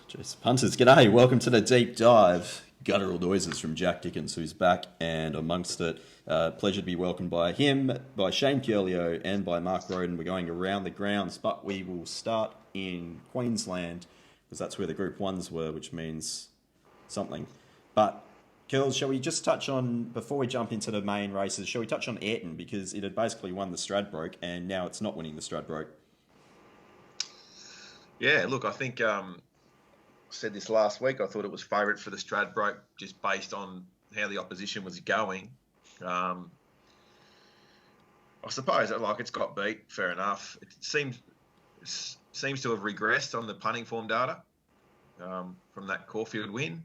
Jeez. Punters, g'day. Welcome to the deep dive. Guttural noises from Jack Dickens, who's back, and amongst it, pleasure to be welcomed by him, by Shane Ciurleo, and by Mark Rhoden. We're going around the grounds, but we will start in Queensland, because that's where the Group 1s were, which means something. But, Curls, shall we just touch on, before we jump into the main races, shall we touch on Ayrton, because it had basically won the Stradbroke, and now it's not winning the Stradbroke. Yeah, look, I think... I said this last week, I thought it was favourite for the Stradbroke just based on how the opposition was going. I suppose it's got beat, fair enough. It seems to have regressed on the punting form data from that Caulfield win.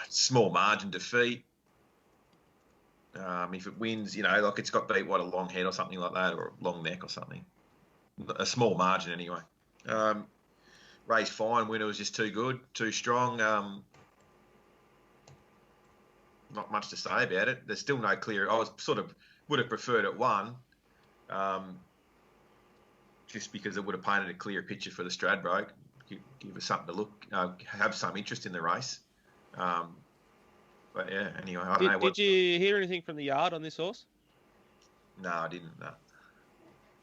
Small margin defeat. If it wins, it's got beat, a long head or something like that, or a long neck or something. A small margin anyway. Race fine, winner was just too good, too strong. Not much to say about it. There's still no clear. I would have preferred it won, just because it would have painted a clear picture for the Stradbroke, give us something to look, have some interest in the race. But yeah, anyway, I don't know. Did you hear anything from the yard on this horse? No, I didn't. No.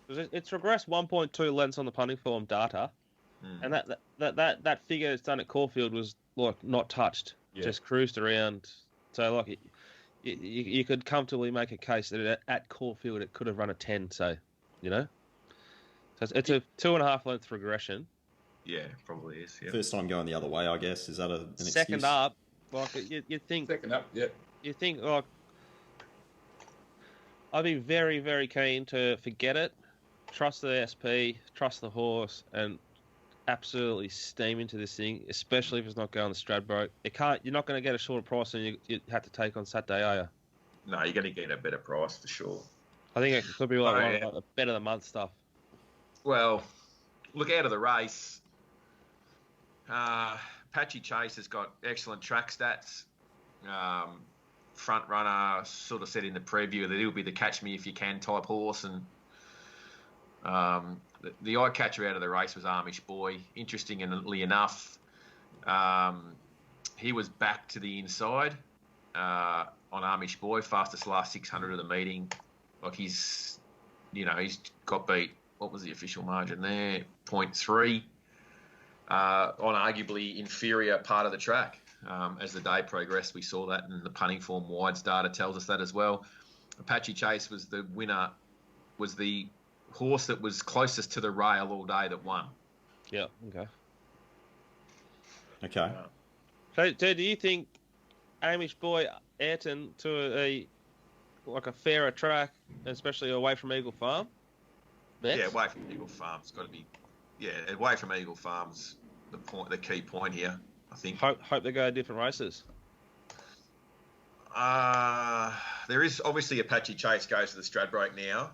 It's regressed 1.2 lengths on the punting form data, and that figure it's done at Caulfield was not touched, just cruised around. So you could comfortably make a case that at Caulfield it could have run a 10. So so it's a 2.5 length regression. Yeah, probably is. Yeah. First time going the other way, I guess. Is that an excuse? Second up, you think. Second up, yeah. You think I'd be very, very keen to forget it. Trust the SP, trust the horse, and absolutely steam into this thing, especially if it's not going the Stradbroke. You're not going to get a shorter price than you have to take on Saturday, are you? No, you're going to get a better price for sure. I think it could be one of the better of the month stuff. Well, look out of the race. Apache Chase has got excellent track stats. Front runner sort of said in the preview that he'll be the catch me if you can type horse, and the eye catcher out of the race was Amish Boy. Interestingly enough, he was back to the inside on Amish Boy, fastest last 600 of the meeting. He's got beat. What was the official margin there? 0.3 on arguably inferior part of the track. As the day progressed, we saw that, and the punting form wides data tells us that as well. Apache Chase was the winner, was the horse that was closest to the rail all day that won. Yeah, okay. Okay. So do you think Amish Boy Ayrton to a fairer track, especially away from Eagle Farm? Bets? Yeah, away from Eagle Farm. It's got to be. Yeah, away from Eagle Farm's the key point here. I think. Hope they go different races. There is obviously Apache Chase goes to the Stradbroke now.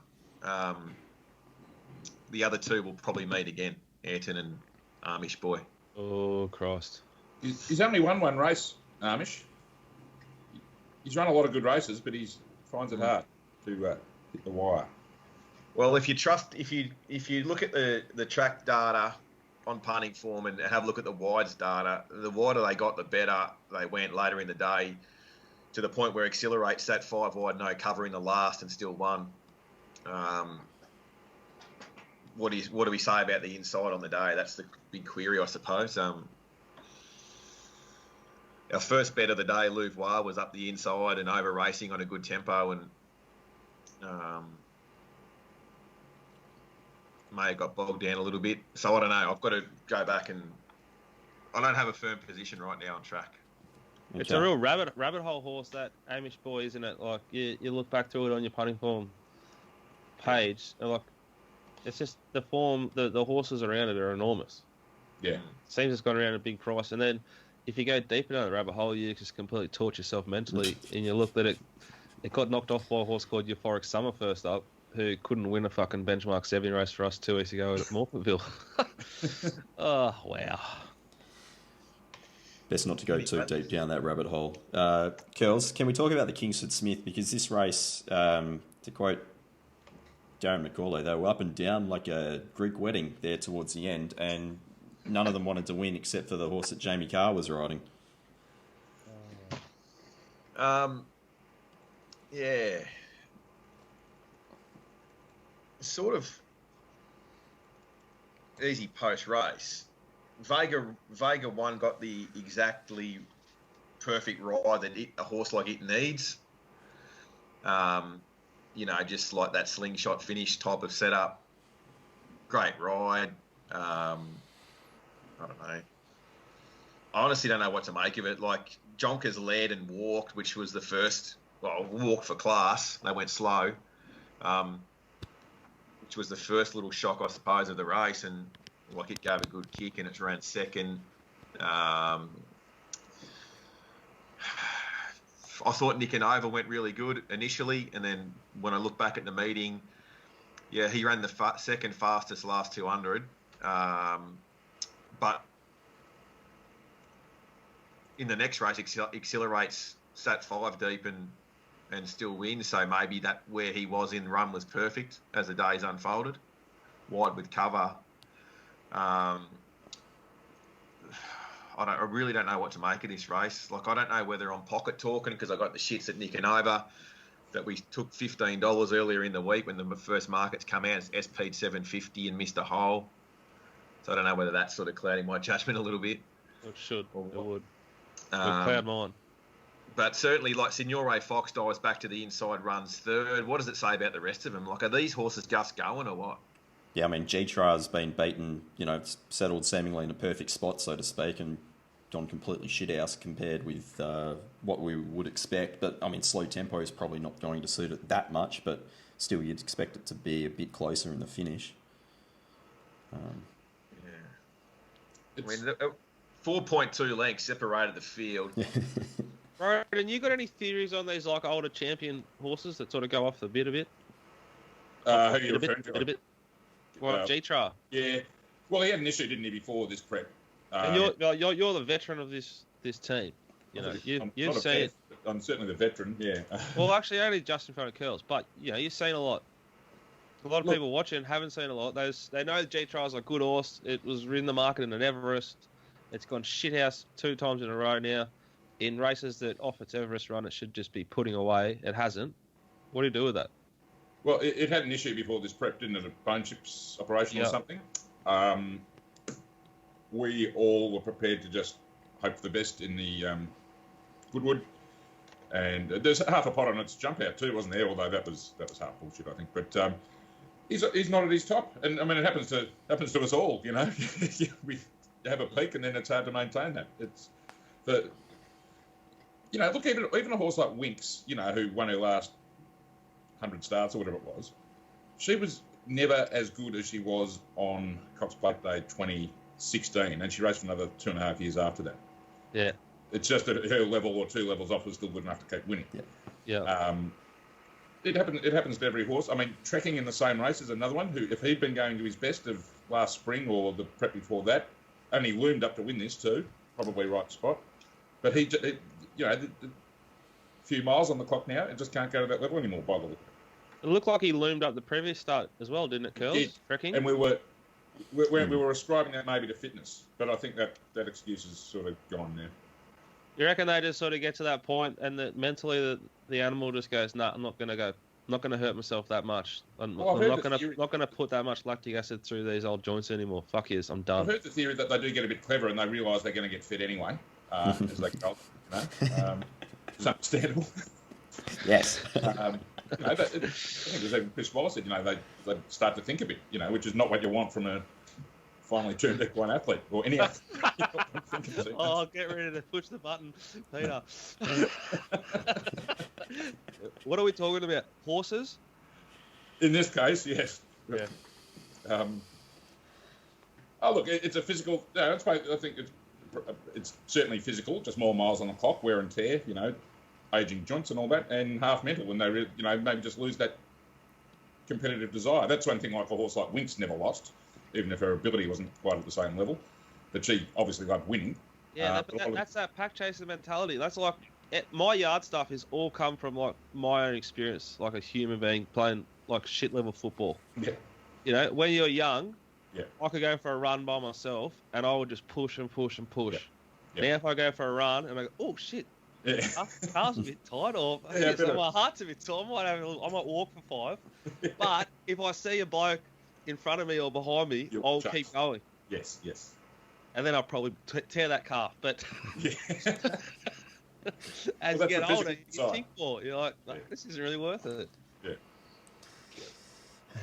The other two will probably meet again, Ayrton and Amish Boy. Oh, Christ. He's only won one race, Amish. He's run a lot of good races, but he finds it hard to hit the wire. Well, if you look at the track data on punting form and have a look at the wides data, the wider they got, the better they went later in the day, to the point where Accelerate sat 5 wide, no cover in the last and still won. What do we say about the inside on the day? That's the big query, I suppose. Our first bet of the day, Louvois, was up the inside and over racing on a good tempo, and may have got bogged down a little bit. So I don't know. I've got to go back, and I don't have a firm position right now on track. Okay. It's a real rabbit hole horse, that Amish Boy, isn't it? You look back through it on your punting form page, and it's just the form, the horses around it are enormous. Yeah. Seems it's gone around a big price, and then if you go deep into the rabbit hole, you just completely torture yourself mentally, and you look that it got knocked off by a horse called Euphoric Summer first up, who couldn't win a fucking benchmark 70 race for us 2 weeks ago at Morphettville. Oh, wow. Best not to go too deep down that rabbit hole. Curls, can we talk about the Kingsford-Smith? Because this race, to quote Darren McCauley, they were up and down like a Greek wedding there towards the end, and none of them wanted to win except for the horse that Jamie Carr was riding. Yeah. Sort of easy post-race. Vega One got the exactly perfect ride that a horse like it needs. Just like that slingshot finish type of setup. Great ride. I don't know. I honestly don't know what to make of it. Like, Jonkers led and walked, which was the first, walk for class. They went slow, which was the first little shock, I suppose, of the race. And, it gave a good kick and it's ran second. I thought Nick and Over went really good initially. And then when I look back at the meeting, he ran the second fastest last 200. But in the next race, accelerates, sat 5 deep and still wins. So maybe that where he was in run was perfect as the days unfolded. Wide with cover. I really don't know what to make of this race. Like, I don't know whether I'm pocket talking because I got the shits at Nick and Over that we took $15 earlier in the week when the first markets come out. It's SP'd 750 and missed a hole. So I don't know whether that's sort of clouding my judgment a little bit. It should. It would. Cloud mine. But certainly, like Signore Fox dives back to the inside, runs third. What does it say about the rest of them? Like, are these horses just going or what? Yeah, I mean, G-Tra's been beaten, settled seemingly in a perfect spot, so to speak, and gone completely shithouse compared with what we would expect. But, I mean, slow tempo is probably not going to suit it that much, but still you'd expect it to be a bit closer in the finish. I mean, 4.2 lengths separated the field. Right, and you got any theories on these, like, older champion horses that sort of go off the bit a bit? Who are you referring to? A bit. Well, G-Tra. Yeah. Well, he had an issue, didn't he, before this prep? And you're the veteran of this team. You've seen it. I'm certainly the veteran, yeah. Well, actually, only just in front of Curls, but you've seen a lot. A lot of people watching haven't seen a lot. They know G-Tra's a good horse. It was in the market in an Everest. It's gone shithouse 2 times in a row now. In races that off its Everest run, it should just be putting away. It hasn't. What do you do with that? Well, it had an issue before this prep, didn't it? A bone chips operation or something. We all were prepared to just hope for the best in the Goodwood. And there's half a pot on its jump out too, wasn't there? Although that was half bullshit, I think. But he's not at his top, and I mean it happens to us all. We have a peak, and then it's hard to maintain that. It's look, even a horse like Winx, who won her last 100 starts or whatever it was, she was never as good as she was on Cox Plate Day 2016, and she raced for another 2.5 years after that. Yeah. It's just that her level or 2 levels off was still good enough to keep winning. Yeah. It happens to every horse. I mean, Trekking in the same race is another one who, if he'd been going to his best of last spring or the prep before that, only loomed up to win this too, probably right spot. But a few miles on the clock now, it just can't go to that level anymore by the look. It looked like he loomed up the previous start as well, didn't it, Curls? Trekking? And we were ascribing that maybe to fitness, but I think that excuse is sort of gone now. You reckon they just sort of get to that point and that mentally the animal just goes, nah, I'm not going to hurt myself that much. I'm not going to put that much lactic acid through these old joints anymore. Fuck yes, I'm done. I've heard the theory that they do get a bit clever and they realise they're going to get fed anyway, as they go. It's understandable. Yes. I think it was even Chris Wallace said, they start to think a bit, which is not what you want from a finally turned equine athlete or any athlete. Get ready to push the button, Peter. What are we talking about? Horses? In this case, yes. Yeah. Look, it's a physical. I think it's certainly physical, just more miles on the clock, wear and tear, aging joints and all that, and half mental when they, maybe just lose that competitive desire. That's one thing like a horse like Winx never lost, even if her ability wasn't quite at the same level. But she obviously loved winning. Yeah, that's that pack chaser mentality. That's like my yard stuff has all come from like my own experience, like a human being playing like shit level football. Yeah. You know, when you're young, Yeah. I could go for a run by myself, and I would just push and push and push. Yeah. Now if I go for a run, and I go, oh shit, Yeah. calf's a bit tight, or Yeah, so my heart's a bit tight. I might walk for 5. But if I see a bloke in front of me or behind me, I'll keep going. Yes. And then I'll probably tear that calf. But Yeah. as you get older, you think more. You're like, this isn't really worth it.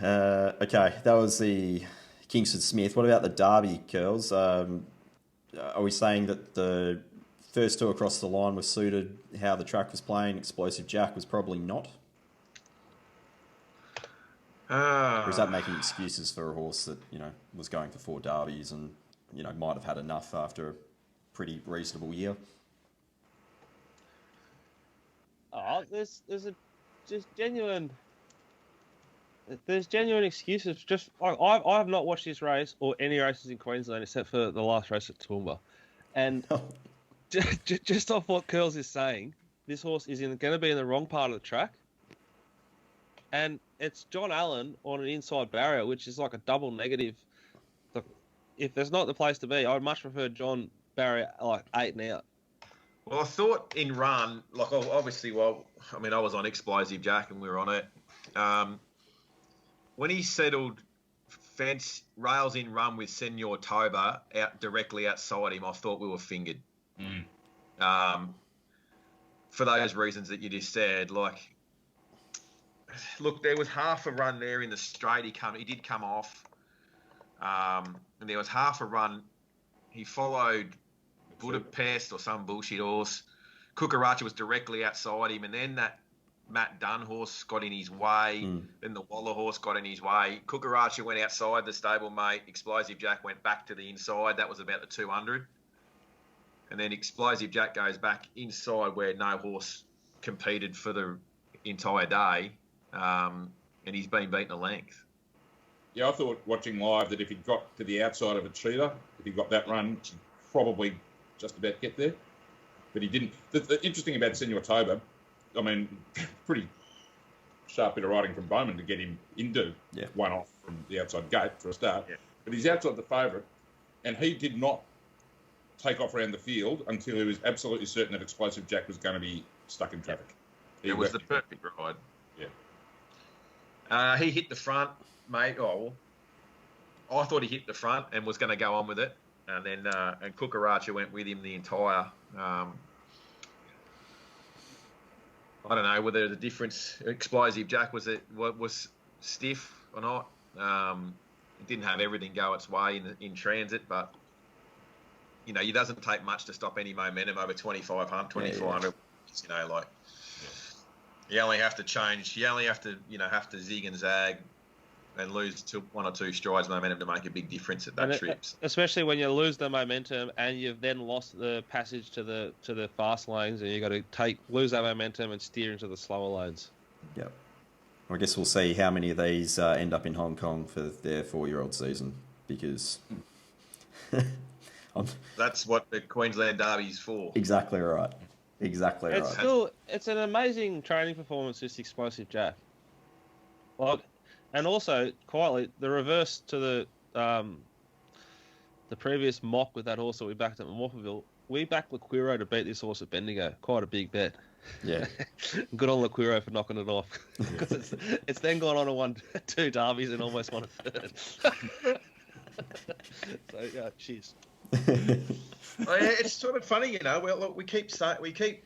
Yeah. Okay, that was the Kingsford-Smith. What about the Derby, Curls? Are we saying that the first 2 across the line was suited how the track was playing? Explosive Jack was probably not? Or is that making excuses for a horse that, you know, was going for 4 derbies and, you know, might have had enough after a pretty reasonable year? Oh, there's genuine excuses. Just I have not watched this race or any races in Queensland except for the last race at Toowoomba, and just off what Curls is saying, this horse is going to be in the wrong part of the track, and it's John Allen on an inside barrier, which is like a double negative. Look, if there's not the place to be, I'd much prefer John barrier like 8 and out. Well, I thought in run, like obviously, I was on Explosive Jack and we were on it. When he settled fence rails in run with Senor Toba out directly outside him, I thought we were fingered. For those reasons that you just said, like, look, there was half a run there in the straight. He did come off, and there was half a run. He followed Budapest or some bullshit horse. Kukaracha was directly outside him, and then that Matt Dunn horse got in his way. Then the Waller horse got in his way. Kukaracha went outside the stablemate. Explosive Jack went back to the inside. That was about the 200. And then Explosive Jack goes back inside where no horse competed for the entire day. And he's been beaten a length. Yeah, I thought watching live that if he got to the outside of a cheetah, if he got that run, he'd probably just about get there. But he didn't. The interesting about Senor Toba, I mean, pretty sharp bit of riding from Bowman to get him into one off from the outside gate for a start. Yeah. But he's outside the favourite, and he did not take off around the field until he was absolutely certain that Explosive Jack was going to be stuck in traffic. It was the perfect ride. Yeah. He hit the front, mate. Oh, I thought he hit the front and was going to go on with it. And then and Kukaracha went with him the entire. I don't know whether the difference. Explosive Jack was stiff or not. It didn't have everything go its way in transit, but you know, it doesn't take much to stop any momentum over 2,500, 2,400. You know, like you only have to change. You only have to zig and zag and lose 1 or 2 strides momentum to make a big difference at that trip. Especially when you lose the momentum and you've then lost the passage to the fast lanes, and you've got to lose that momentum and steer into the slower lanes. Yep. I guess we'll see how many of these end up in Hong Kong for their 4-year-old season, because that's what the Queensland Derby's for. Exactly right. It's an amazing training performance, this Explosive Jack. Like, and also, quietly, the reverse to the previous mock with that horse that we backed at Morpheville, we backed Laquiro to beat this horse at Bendigo. Quite a big bet. Yeah. Good on Laquiro for knocking it off. Because it's then gone on to won 2 derbies and almost won a 3rd. So, yeah, cheers. It's sort of funny, you know. Well, look, it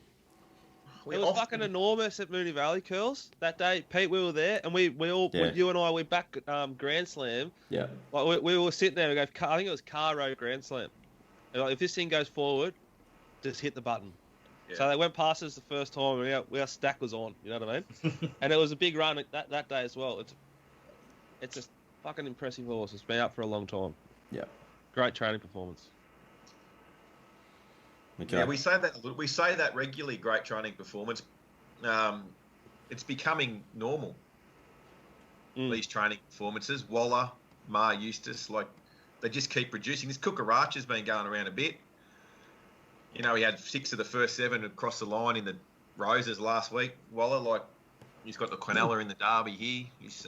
was fucking enormous at Moonee Valley, Curls, that day. Pete, we were there, and you and I, we back Grand Slam. Yeah. Like we were sitting there, we go, I think it was Car Road Grand Slam. And like, if this thing goes forward, just hit the button. Yeah. So they went past us the first time, and our stack was on, you know what I mean? And it was a big run that day as well. It's a fucking impressive horse. It's been up for a long time. Yeah. Great training performance. Okay. Yeah, we say that regularly. Great training performance. It's becoming normal. These training performances, Waller, Ma Eustace, like they just keep producing. This Kukaracha's been going around a bit. You know, he had 6 of the first 7 across the line in the Roses last week. Waller, like, He's got the Quinella in the Derby here. He's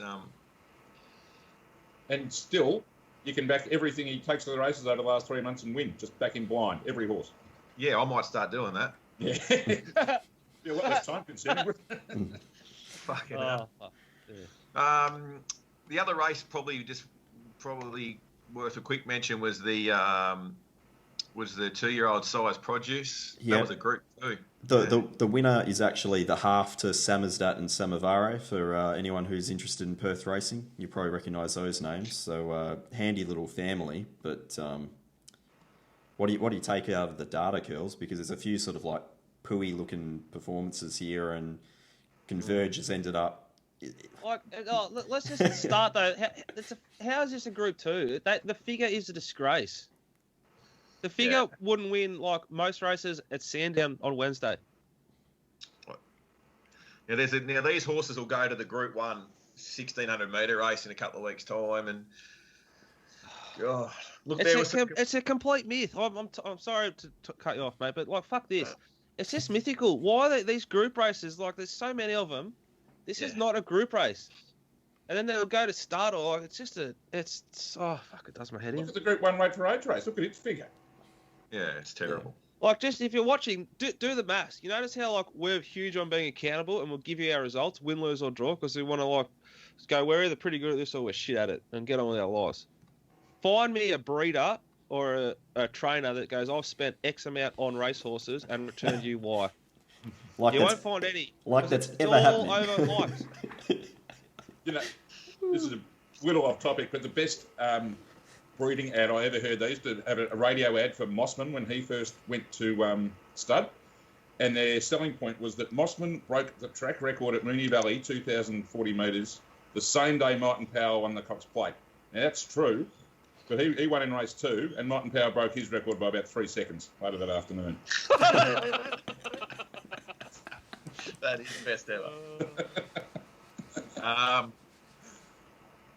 And still, you can back everything he takes to the races over the last 3 months and win. Just back him blind, every horse. Yeah, I might start doing that. Yeah. Be a lot less time consuming. Fucking hell. Yeah. The other race probably worth a quick mention was the 2-year-old size produce. Yeah. That was a Group 2. The winner is actually the half to Samizdat and Samavaro for anyone who's interested in Perth racing. You probably recognise those names. So handy little family. But what do you take out of the data, Curls? Because there's a few sort of like pooey looking performances here, and Converge has ended up. Let's just start though. How is this a Group 2? The figure is a disgrace. The figure wouldn't win like most races at Sandown on Wednesday. Now these horses will go to the Group 1 1,600 metre race in a couple of weeks' time, and it's a complete myth. I'm sorry to cut you off, mate, but like fuck this. It's just mythical. Why are these group races? Like there's so many of them. This is not a group race. And then they'll go to start or like it does my head in. Look at the Group 1 weight for age race. Look at its figure. Yeah, it's terrible. Like, just if you're watching, do the maths. You notice how, like, we're huge on being accountable and we'll give you our results, win, lose, or draw, because we want to, like, go, we're either pretty good at this or we're shit at it and get on with our lives. Find me a breeder or a trainer that goes, I've spent X amount on racehorses and returned you Y. You won't find any. Like that's ever happening. All over likes. This is a little off topic, but the best breeding ad I ever heard, they used to have a radio ad for Mossman when he first went to stud, and their selling point was that Mossman broke the track record at Moonee Valley, 2,040 metres, the same day Martin Power won the Cox Plate. Now that's true, but he won in race 2, and Martin Power broke his record by about 3 seconds later that afternoon. That is the best ever.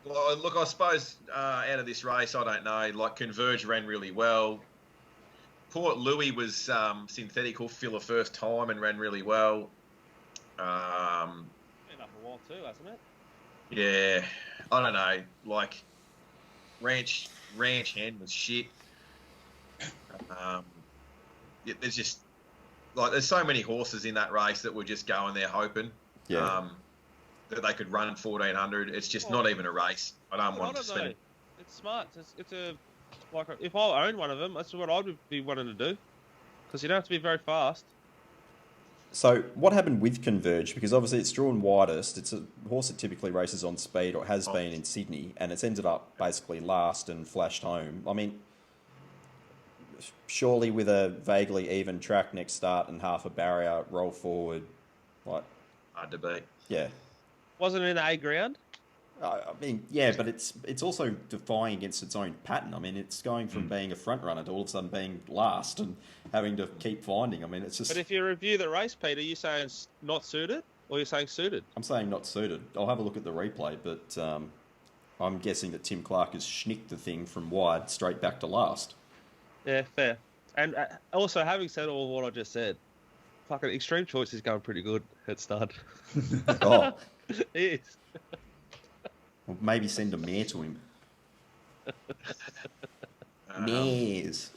Look, I suppose out of this race, I don't know. Like Converge ran really well. Port Louis was synthetic hoof filler first time and ran really well. Been up a while too, hasn't it? Yeah, I don't know. Like Ranch Hand was shit. There's just there's so many horses in that race that were just going there hoping. Yeah. That they could run 1,400. It's just not even a race. I don't want to spend it. It's smart. If I owned one of them, that's what I'd be wanting to do. Because you don't have to be very fast. So what happened with Converge? Because obviously it's drawn widest. It's a horse that typically races on speed or has been in Sydney, and it's ended up basically last and flashed home. I mean, surely with a vaguely even track next start and half a barrier, roll forward, like hard to beat. Yeah. Wasn't it in A ground? I mean, yeah, but it's also defying against its own pattern. I mean, it's going from being a front runner to all of a sudden being last and having to keep finding. I mean, it's just... But if you review the race, Peter, you saying it's not suited or you're saying suited? I'm saying not suited. I'll have a look at the replay, but I'm guessing that Tim Clark has schnicked the thing from wide straight back to last. Yeah, fair. And also, having said all of what I just said, fucking Extreme Choice is going pretty good at stud. Oh. It is. Well, maybe send a mare to him. Mares.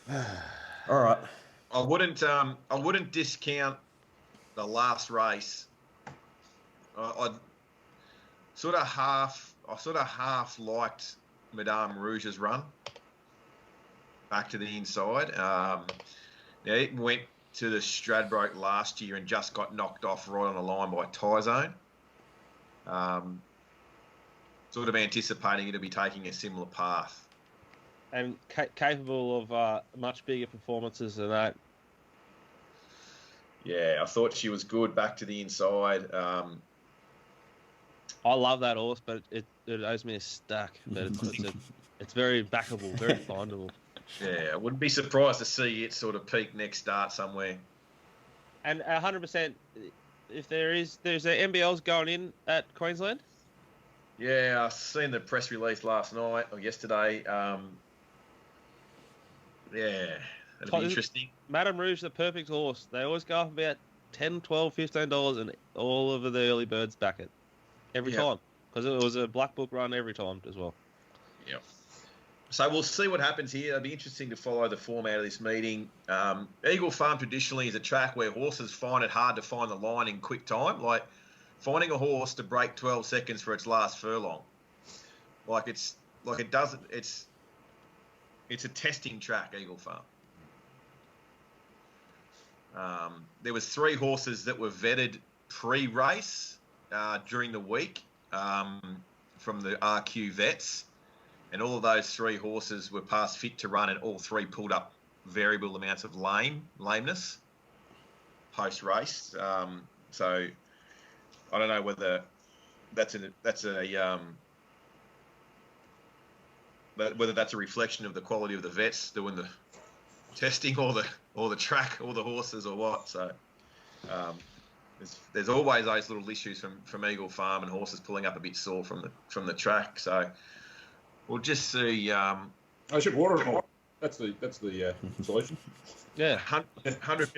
All right. I wouldn't discount the last race. I sort of half liked Madame Rouge's run back to the inside. It went to the Stradbroke last year and just got knocked off right on the line by Tyzone. Sort of anticipating it to be taking a similar path. And capable of much bigger performances than that. Yeah, I thought she was good back to the inside. I love that horse, but it owes me a stack. But it's very backable, very findable. Yeah, I wouldn't be surprised to see it sort of peak next start somewhere. And 100%, if there's NBLs going in at Queensland? Yeah, I've seen the press release last night or yesterday. Yeah, it'll be interesting. Madame Rouge, the perfect horse. They always go off about $10, $12, $15, and all of the early birds back it every time because it was a black book run every time as well. Yeah. So we'll see what happens here. It'll be interesting to follow the format of this meeting. Eagle Farm traditionally is a track where horses find it hard to find the line in quick time. Like finding a horse to break 12 seconds for its last furlong. It's a testing track, Eagle Farm. There was 3 horses that were vetted pre-race during the week from the RQ vets. And all of those 3 horses were past fit to run, and all 3 pulled up variable amounts of lameness post-race. So I don't know whether whether that's a reflection of the quality of the vets doing the testing, or the track, or the horses, or what. So there's always those little issues from Eagle Farm and horses pulling up a bit sore from the track. So. We'll just see. I should water it more. That's the solution. Yeah, 100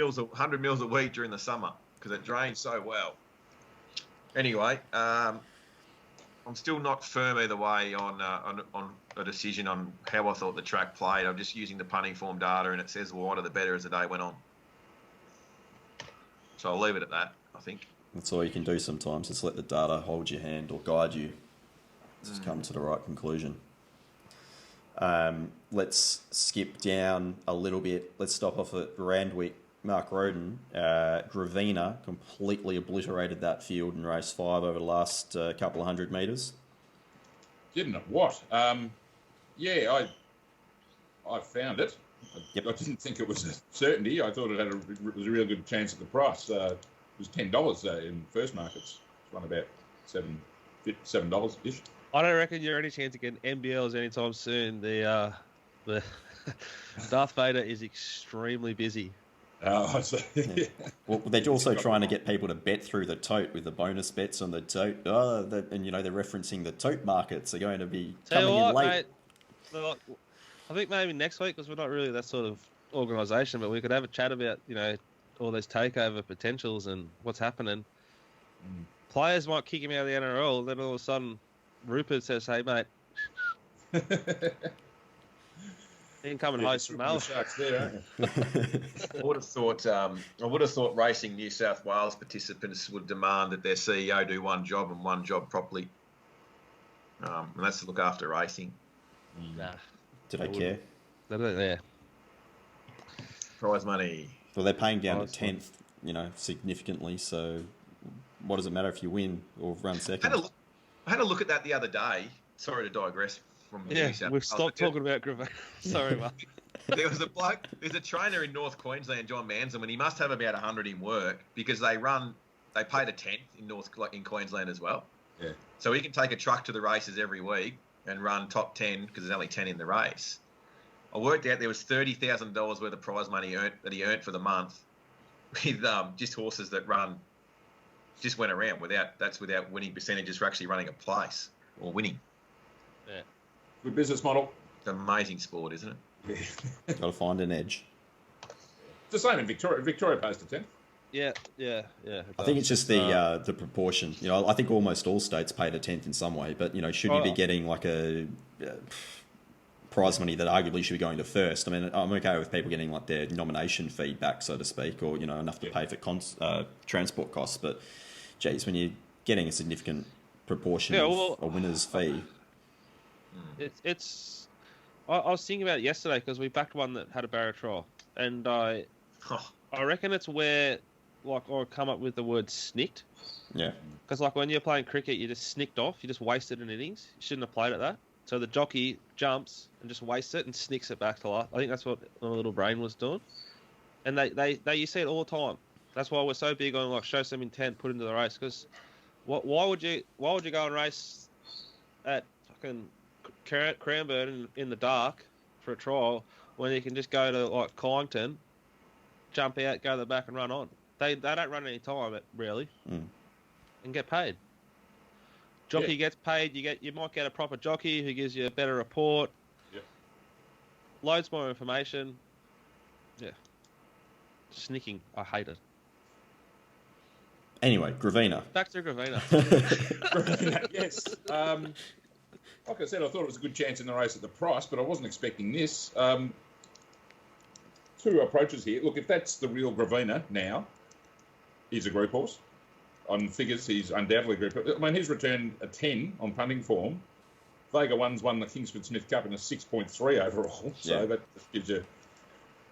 mils a week during the summer because it drains so well. Anyway, I'm still not firm either way on a decision on how I thought the track played. I'm just using the punting form data, and it says the wider the better as the day went on. So I'll leave it at that. I think that's all you can do sometimes. Just let the data hold your hand or guide you. Just come to the right conclusion. Let's skip down a little bit. Let's stop off at Randwick. Mark Rhoden, Gravina completely obliterated that field in race 5 over the last couple of 100 metres. Didn't it? What? I found it. Yep. I didn't think it was a certainty. I thought it was a real good chance at the price. It was $10 in first markets. It's run about $7-ish. I don't reckon you're any chance of getting NBLs anytime soon. The Darth Vader is extremely busy. Oh, I see. Yeah. Well, they're also trying to get people to bet through the tote with the bonus bets on the tote. They're referencing the tote markets are going to be coming in late. Mate, I think maybe next week, because we're not really that sort of organisation, but we could have a chat about all those takeover potentials and what's happening. Players might kick him out of the NRL, and then all of a sudden Rupert says, "Hey, mate, you can come and host from Melbourne." I would have thought Racing New South Wales participants would demand that their CEO do one job and one job properly, and that's to look after racing. Nah. Do they care? They don't. Yeah. Prize money. Well, they're paying down to 10th, significantly. So, what does it matter if you win or run second? I had a look at that the other day. Sorry to digress from New South Wales. We've stopped talking about Gravina. Sorry, Mark. There's a trainer in North Queensland, John Manson, and he must have about 100 in work because they pay the 10th in Queensland as well. Yeah. So he can take a truck to the races every week and run top 10 because there's only 10 in the race. I worked out there was $30,000 worth of prize money that he earned for the month with just horses that just went around without winning percentages for actually running a place or winning. Yeah. Good business model. It's an amazing sport, isn't it? Got to find an edge. It's the same in Victoria. Victoria pays to 10. Yeah. I think it's just the proportion. I think almost all states pay the 10th in some way, but should you be getting like a prize money that arguably should be going to first? I mean, I'm okay with people getting like their nomination fee back, so to speak, or enough to pay for transport costs. But geez, when you're getting a significant proportion of a winner's fee, it's. I was thinking about it yesterday because we backed one that had a barrier trial, and I reckon it's where I come up with the word snicked. Yeah. Because when you're playing cricket, you just snicked off. You just wasted an innings. You shouldn't have played at that. So the jockey jumps and just wastes it and snicks it back to life. I think that's what my little brain was doing. And they you see it all the time. That's why we're so big on show some intent, put into the race. Because why would you go and race at fucking Cranbourne in the dark for a trial when you can just go to Kyneton, jump out, go to the back and run on? They don't run any time really, and get paid. Jockey gets paid. You might get a proper jockey who gives you a better report. Yeah. Loads more information. Yeah. Snicking, I hate it. Anyway, Gravina. Back to Gravina. Gravina, yes. Like I said, I thought it was a good chance in the race at the price, but I wasn't expecting this. Two approaches here. Look, if that's the real Gravina now, he's a group horse. On figures, he's undoubtedly a group horse. I mean, he's returned a 10 on punting form. Vega One's won the Kingsford-Smith Cup in a 6.3 overall, so that just gives you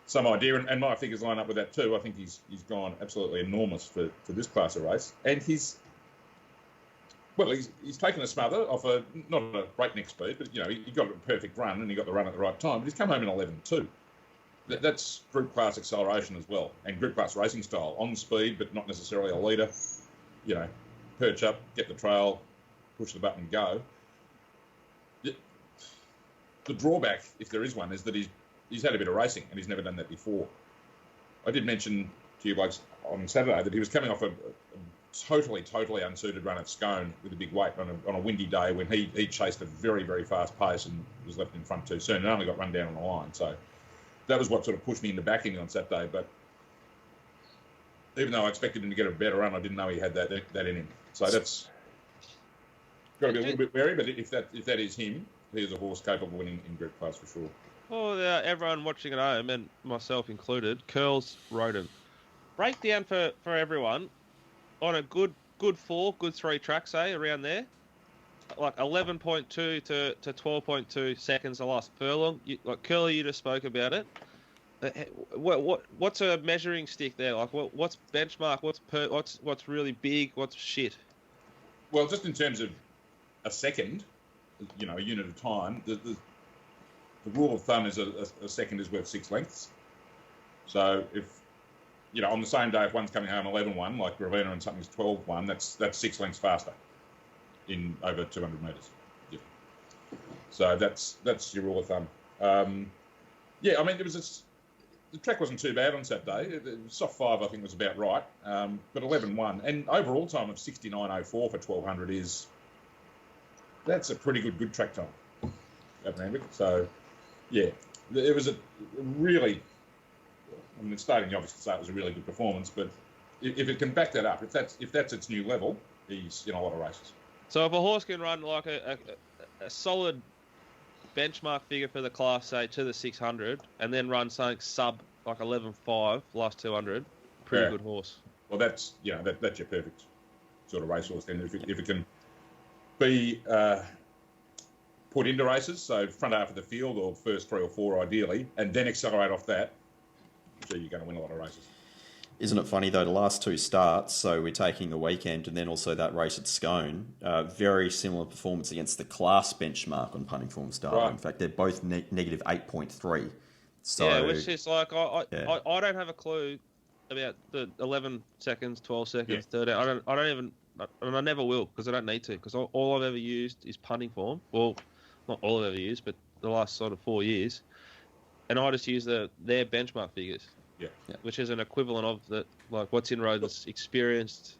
some idea. And my figures line up with that too. I think he's gone absolutely enormous for this class of race. And he's taken a smother off not a breakneck speed, but, you know, he got a perfect run and he got the run at the right time. But he's come home in 11.2. That's group class acceleration as well, and group class racing style. On speed, but not necessarily a leader. You know, perch up, get the trail, push the button, go. The drawback, if there is one, is that he's had a bit of racing and he's never done that before. I did mention to you blokes on Saturday that he was coming off a totally unsuited run at Scone with a big weight on a windy day when he chased a very, very fast pace and was left in front too soon and only got run down on the line. So that was what sort of pushed me into backing on Saturday. But even though I expected him to get a better run, I didn't know he had that in him. So that's got to be a little bit wary. But if that is him, he is a horse capable of winning in group class for sure. Well, everyone watching at home, and myself included, curls Rhoden. Breakdown for everyone on a good 4, good 3 track, say, around there. Like 11.2 to 12.2 seconds the last furlong. Curly, you just spoke about it. What's a measuring stick there? Like what's benchmark? What's really big? What's shit? Well, just in terms of a second, you know, a unit of time, the rule of thumb is a second is worth 6 lengths. So if, you know, on the same day, if one's coming home 11.1, like Gravina, and something's 12.1, that's 6 lengths faster in over 200 metres. Yeah. So that's your rule of thumb. I mean, the track wasn't too bad on Saturday. Soft 5, I think, was about right. But 11.1, and overall time of 69.04 for 1200 that's a pretty good track time at Randwick. So, yeah, it was a really, I mean, it's starting to obviously say it was a really good performance, but if it can back that up, if that's its new level, he's in a lot of races. So if a horse can run like a solid benchmark figure for the class, say, to the 600, and then run something sub like 11.5 last 200, pretty good horse. Well, that's your perfect sort of racehorse then. If it can be put into races, so front half of the field or first 3 or 4 ideally, and then accelerate off that, so you're going to win a lot of races. Isn't it funny, though, the last 2 starts, so we're taking the weekend and then also that race at Scone, very similar performance against the class benchmark on punting form style. Right. In fact, they're both negative 8.3. So, yeah, which is like, I don't have a clue about the 11 seconds, 12 seconds, 13. I don't even, and I never will, because I don't need to, because all I've ever used is punting form. Well, not all I've ever used, but the last sort of 4 years. And I just use their benchmark figures. Yeah. Which is an equivalent of like what's in Rhoden's experienced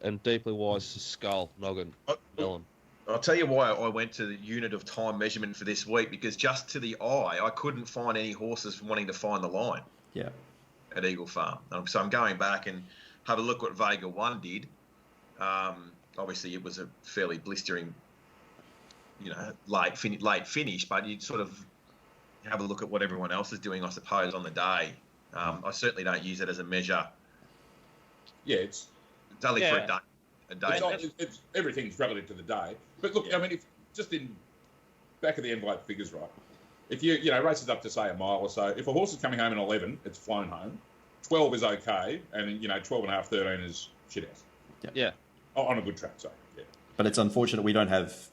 and deeply wise skull, noggin, melon. I'll tell you why I went to the unit of time measurement for this week, because just to the eye, I couldn't find any horses wanting to find the line. Yeah. At Eagle Farm. So I'm going back and have a look what Vega One did. Obviously, it was a fairly blistering, late finish, but you'd sort of have a look at what everyone else is doing, I suppose, on the day. I certainly don't use it as a measure. Yeah, it's only for a day. It's everything's relative to the day. But look, I mean, if just in back of the envelope figures, right? If you races up to say a mile or so, if a horse is coming home in 11, it's flown home. 12 is okay, and 12 and a half, 13 is shit house. Yeah. On a good track, so yeah. But it's unfortunate we don't have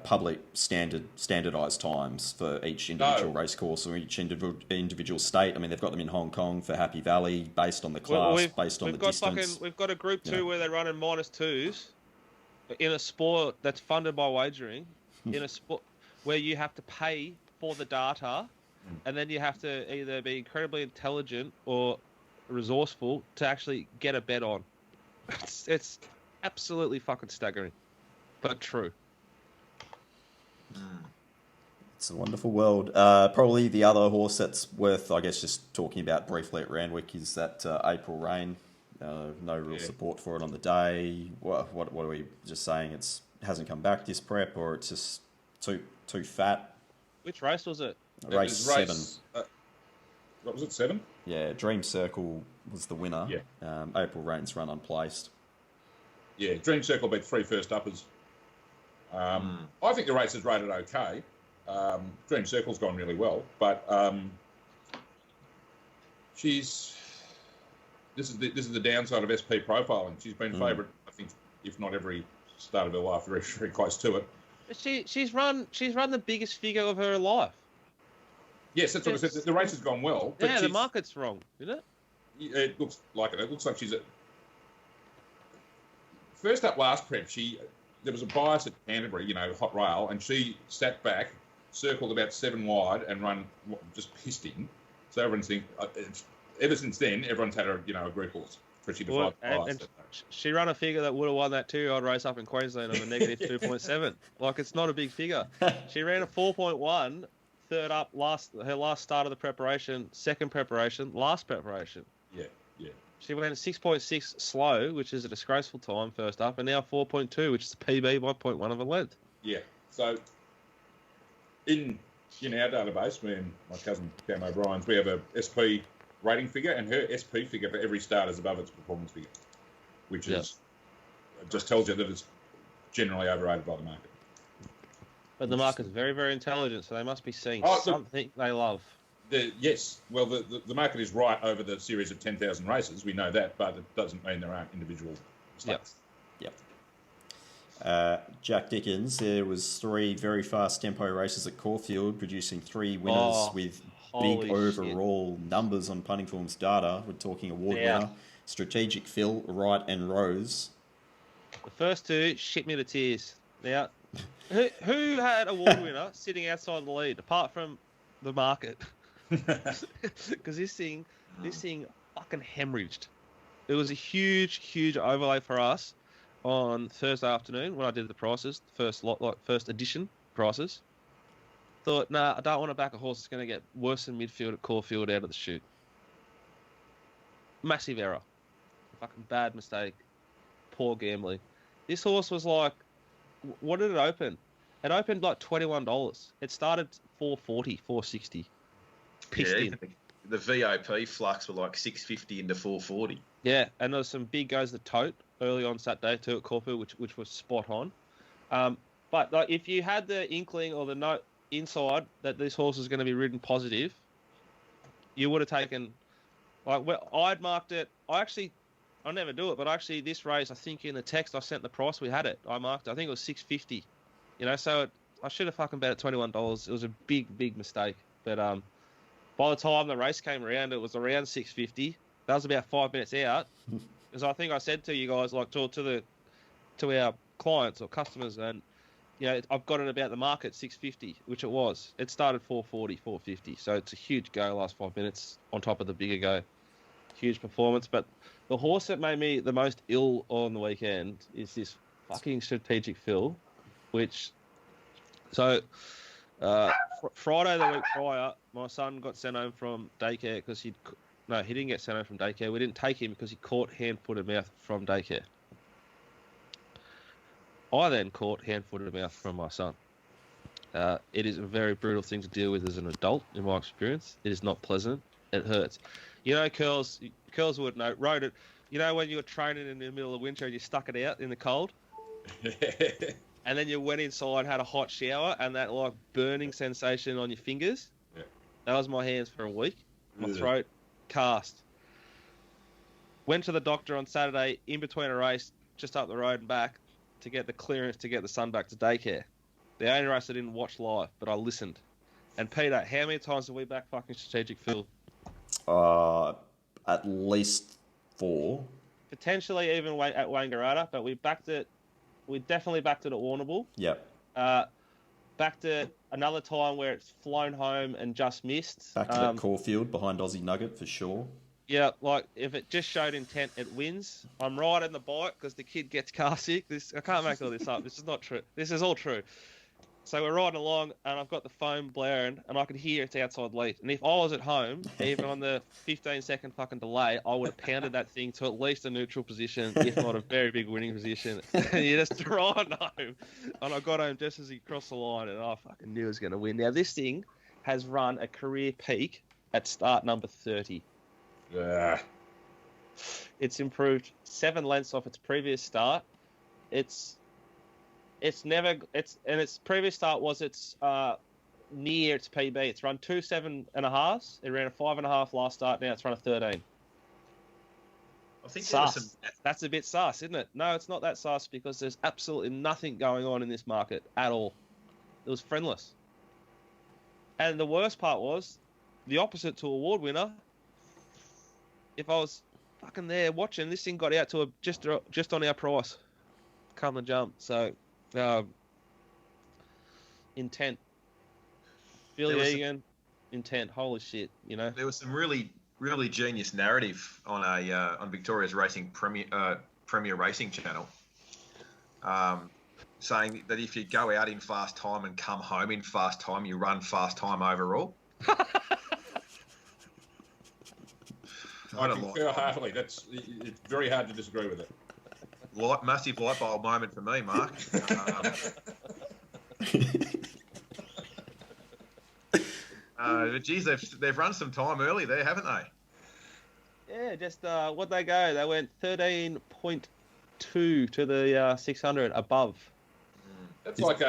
public standardised times for each individual race course or each individual state. I mean, they've got them in Hong Kong for Happy Valley based on the class, based on the distance. We've got a Group 2 where they're running -2s in a sport that's funded by wagering, in a sport where you have to pay for the data, and then you have to either be incredibly intelligent or resourceful to actually get a bet on. It's absolutely fucking staggering. But true. It's a wonderful world. Probably the other horse that's worth, I guess, just talking about briefly at Randwick is that April Rain No real support for it on the day. What are we just saying? It hasn't come back this prep, or it's just too fat? Which race was it? Race 7. What was it, 7? Yeah, Dream Circle was the winner. Yeah. April Rain's run unplaced. Yeah, Dream Circle beat 3 first uppers. I think the race is rated okay. Dream Circle's gone really well, but this is the downside of SP profiling. She's been favourite, I think, if not every start of her life, very, very close to it. She's run the biggest figure of her life. Yes, that's what I said. The race has gone well. But yeah, the market's wrong, isn't it? It looks like it. It looks like she's at first up last prep. There was a bias at Canterbury, hot rail, and she sat back, circled about 7 wide, and run just pissed in. So everyone's thinking. Ever since then, everyone's had a group horse. And she ran a figure that would have won that 2-year-old race up in Queensland on a negative 2.7. Like, it's not a big figure. She ran a 4.1, third up, her last start of the preparation, second preparation, last preparation. Yeah. She went a 6.6 slow, which is a disgraceful time first up, and now 4.2, which is a PB by 0.1 of a length. Yeah. So in our database, me and my cousin Cam O'Brien's, we have a SP rating figure, and her SP figure for every start is above its performance figure, which is just tells you that it's generally overrated by the market. But the market's very, very intelligent, so they must be seeing something they love. Yes. Well, the market is right over the series of 10,000 races. We know that, but it doesn't mean there aren't individual mistakes. Yep. Jack Dickens, there was 3 very fast tempo races at Caulfield, producing 3 winners with big overall numbers on Punting Form's data. We're talking award winner, Strategic Phil, Wright and Rose. The first 2 shit me to tears. Now, who had award winner sitting outside the lead, apart from the market? Because this thing fucking hemorrhaged. It was a huge overlay for us on Thursday afternoon when I did the prices, first edition prices. Thought, I don't want to back a horse that's going to get worse than midfield at Caulfield out of the chute. Massive error. Fucking bad mistake. Poor gambling. This horse was like, what did it open? It opened like $21. It started $4.40, $4.60. Pissed in. The VOP flux were like $6.50 into $4.40. Yeah, and there was some big goes the tote early on Saturday too at Caulfield, which was spot on. But like, if you had the inkling or the note inside that this horse was going to be ridden positive, you would have taken. I'd marked it. I never do it, but actually this race, I think in the text I sent the price we had it. I marked it. I think it was $6.50. So I should have fucking bet at $21. It was a big mistake. But by the time the race came around, it was around $6.50. That was about 5 minutes out. Because I think I said to you guys, to our clients or customers, and I've got it about the market $6.50, which it was. It started $4.40, $4.50. So it's a huge go last 5 minutes on top of the bigger go. Huge performance. But the horse that made me the most ill on the weekend is this fucking Strategic Phil, which... So... Friday the week prior, my son got sent home from daycare because he didn't get sent home from daycare. We didn't take him because he caught hand, foot, and mouth from daycare. I then caught hand, foot, and mouth from my son. It is a very brutal thing to deal with as an adult, in my experience. It is not pleasant. It hurts. Curls would know. Rhoden, when you were training in the middle of winter and you stuck it out in the cold? And then you went inside, had a hot shower, and that burning sensation on your fingers. Yeah. That was my hands for a week. My throat cast. Went to the doctor on Saturday in between a race, just up the road and back, to get the clearance to get the son back to daycare. The only race I didn't watch live, but I listened. And Peter, how many times have we back fucking Strategic Phil? At least 4. Potentially even at Wangaratta, but we backed it. We definitely backed it at Warrnambool. Yep. Backed it another time where it's flown home and just missed. Backed it at Caulfield behind Aussie Nugget for sure. Yeah, if it just showed intent, it wins. I'm riding the bike because the kid gets car sick. I can't make all this up. This is not true. This is all true. So we're riding along, and I've got the phone blaring, and I could hear it's outside lead. And if I was at home, even on the 15-second fucking delay, I would have pounded that thing to at least a neutral position, if not a very big winning position. And you just ride home. And I got home just as he crossed the line, and I fucking knew he was going to win. Now, this thing has run a career peak at start number 30. Yeah. It's improved 7 lengths off its previous start. Its previous start was near its PB. It's run 2 7.5s. It ran a 5.5 last start. Now it's run a 13. I think That's a bit sus, isn't it? No, it's not that sus because there's absolutely nothing going on in this market at all. It was friendless. And the worst part was the opposite to award winner. If I was fucking there watching, this thing got out to just on our price. Come and jump. So, intent. Billy Egan, intent. Holy shit, you know. There was some really, really genius narrative on Victoria's Racing Premier Racing channel, saying that if you go out in fast time and come home in fast time, you run fast time overall. I concur heartily. It's very hard to disagree with it. Massive light bulb moment for me, Mark. But geez, they've run some time early there, haven't they? Yeah, just what'd they go? They went 13.2 to the 600 above. That's like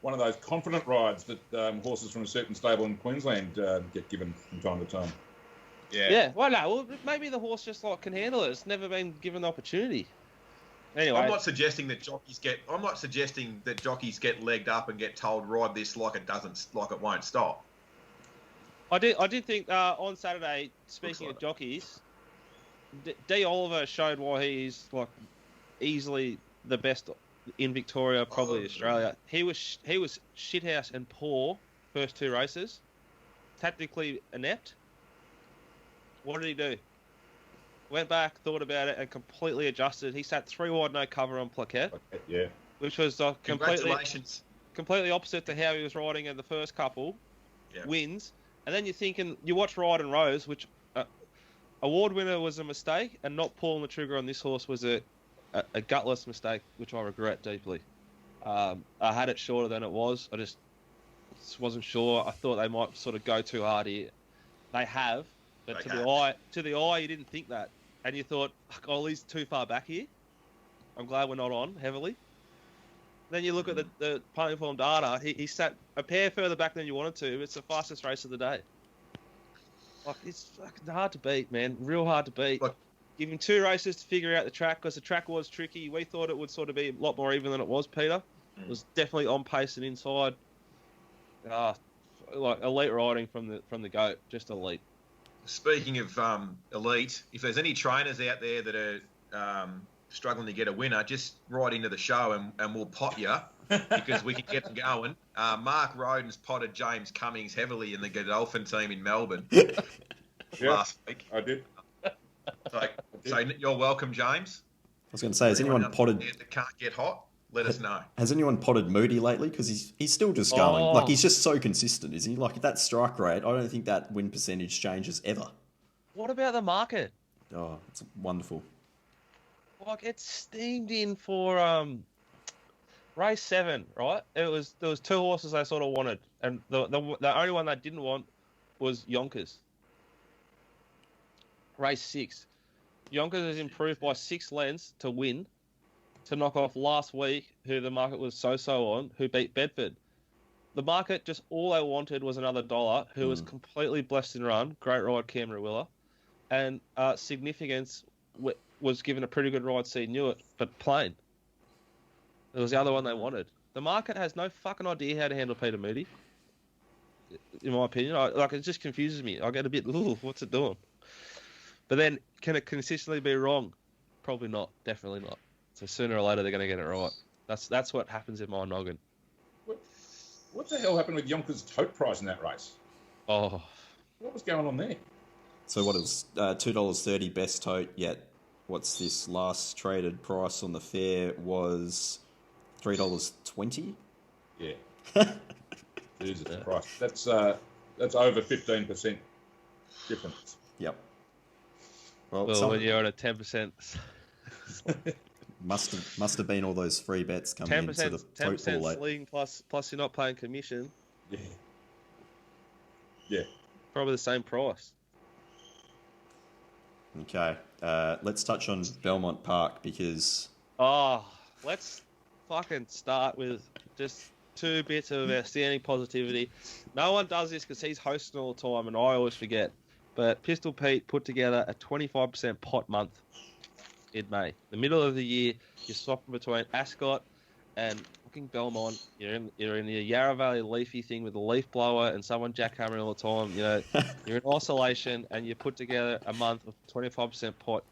one of those confident rides that horses from a certain stable in Queensland get given from time to time. Yeah. Well, maybe the horse just can handle it. It's never been given the opportunity. Anyway, I'm not suggesting that jockeys get legged up and get told ride this like it won't stop. I did think on Saturday. Speaking of jockeys, D. Oliver showed why he's easily the best in Victoria, probably Australia. He was shithouse and poor first 2 races, tactically inept. What did he do? Went back, thought about it, and completely adjusted. He sat 3 wide, no cover on Plaquette. Yeah. Which was Congratulations. completely opposite to how he was riding in the first couple. Yeah. Wins. And then you're thinking, you watch Ride and Rose, which award winner was a mistake, and not pulling the trigger on this horse was a gutless mistake, which I regret deeply. I had it shorter than it was. I just wasn't sure. I thought they might sort of go too hard here. They have. But to the eye, you didn't think that, and you thought, "Oh, he's too far back here." I'm glad we're not on heavily. Then you look at the punting form data. He sat a pair further back than you wanted to. It's the fastest race of the day. It's fucking hard to beat, man. Real hard to beat. Give him 2 races to figure out the track because the track was tricky. We thought it would sort of be a lot more even than it was. Peter, It was definitely on pace and inside. Elite riding from the goat, just elite. Speaking of elite, if there's any trainers out there that are struggling to get a winner, just ride into the show and we'll pot you because we can get them going. Mark Rhoden's potted James Cummings heavily in the Godolphin team in Melbourne last week. I did. So you're welcome, James. I was going to say, has anyone potted... that can't get hot? Let us know. Has anyone potted Moody lately? Because he's still just going. He's just so consistent, isn't he? That strike rate, I don't think that win percentage changes ever. What about the market? Oh, it's wonderful. It's steamed in for race 7, right? There was 2 horses they sort of wanted, and the only one they didn't want was Yonkers. Race 6. Yonkers has improved by 6 lengths to win, to knock off last week, who the market was so-so on, who beat Bedford. The market, just all they wanted was another dollar, who was completely blessed in run, great ride, Cam Ruilla, and Significance was given a pretty good ride, C. Newitt, but plain. It was the other one they wanted. The market has no fucking idea how to handle Peter Moody, in my opinion. It just confuses me. I get a bit, what's it doing? But then, can it consistently be wrong? Probably not. Definitely not. So sooner or later, they're going to get it right. That's what happens in my noggin. What the hell happened with Yonkers' tote price in that race? Oh. What was going on there? So what is $2.30 best tote, yet what's this last traded price on the fair was $3.20. Yeah. Jesus Christ. That's over 15% difference. Yep. Well, when you're on a 10%, must have been all those free bets coming into the 10% sling plus you're not paying commission. Yeah. Yeah. Probably the same price. Okay. Let's touch on Belmont Park because... Let's fucking start with just 2 bits of outstanding positivity. No one does this because he's hosting all the time and I always forget. But Pistol Pete put together a 25% pot month in May. The middle of the year, you're swapping between Ascot and fucking Belmont. You're in the Yarra Valley leafy thing with a leaf blower and someone jackhammering all the time. You know, you're in isolation and you put together a month of 25% pot.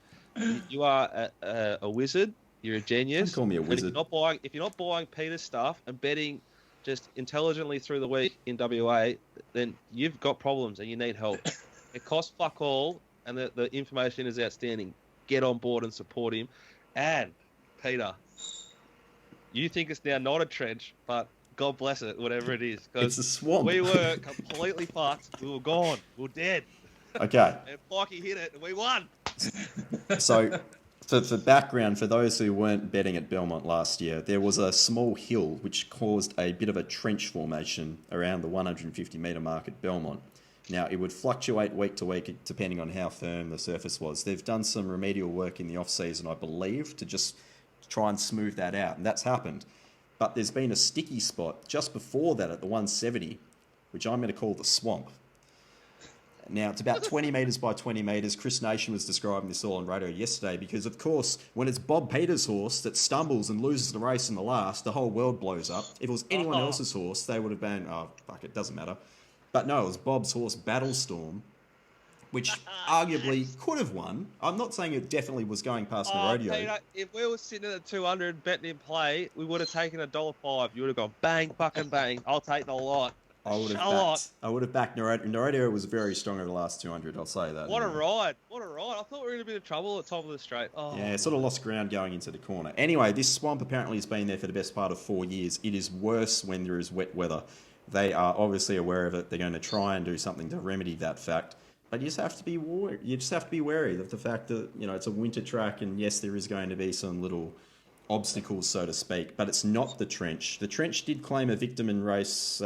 You are a wizard. You're a genius. Don't call me a wizard. If you're not buying Peter's stuff and betting just intelligently through the week in WA, then you've got problems and you need help. It costs fuck all, and the information is outstanding. Get on board and support him. And, Peter, you think it's now not a trench, but God bless it, whatever it is. It's a swamp. We were completely fucked. We were gone. We were dead. Okay. And Pikey hit it, and we won. So, for background, for those who weren't betting at Belmont last year, there was a small hill which caused a bit of a trench formation around the 150-metre mark at Belmont. Now, it would fluctuate week to week depending on how firm the surface was. They've done some remedial work in the off-season, I believe, to just try and smooth that out, and that's happened. But there's been a sticky spot just before that at the 170, which I'm going to call the swamp. Now, it's about 20 metres by 20 metres. Chris Nation was describing this all on radio yesterday because, of course, when it's Bob Peters' horse that stumbles and loses the race in the last, the whole world blows up. If it was anyone else's horse, they would have been, it doesn't matter. But no, it was Bob's horse, Battlestorm, which arguably could have won. I'm not saying it definitely was going past the rodeo. Peter, if we were sitting at 200 betting in play, we would have taken $1.05. You would have gone bang, fucking bang. I'll take the lot. I would have backed Narodio. Was very strong over the last 200. I'll say that. What a ride! What a ride! I thought we were in a bit of trouble at the top of the straight. Yeah, sort of lost ground going into the corner. Anyway, this swamp apparently has been there for the best part of 4 years. It is worse when there is wet weather. They are obviously aware of it. They're going to try and do something to remedy that fact. But you just have to be wary of the fact that it's a winter track, and yes, there is going to be some little obstacles, so to speak. But it's not the trench. The trench did claim a victim in race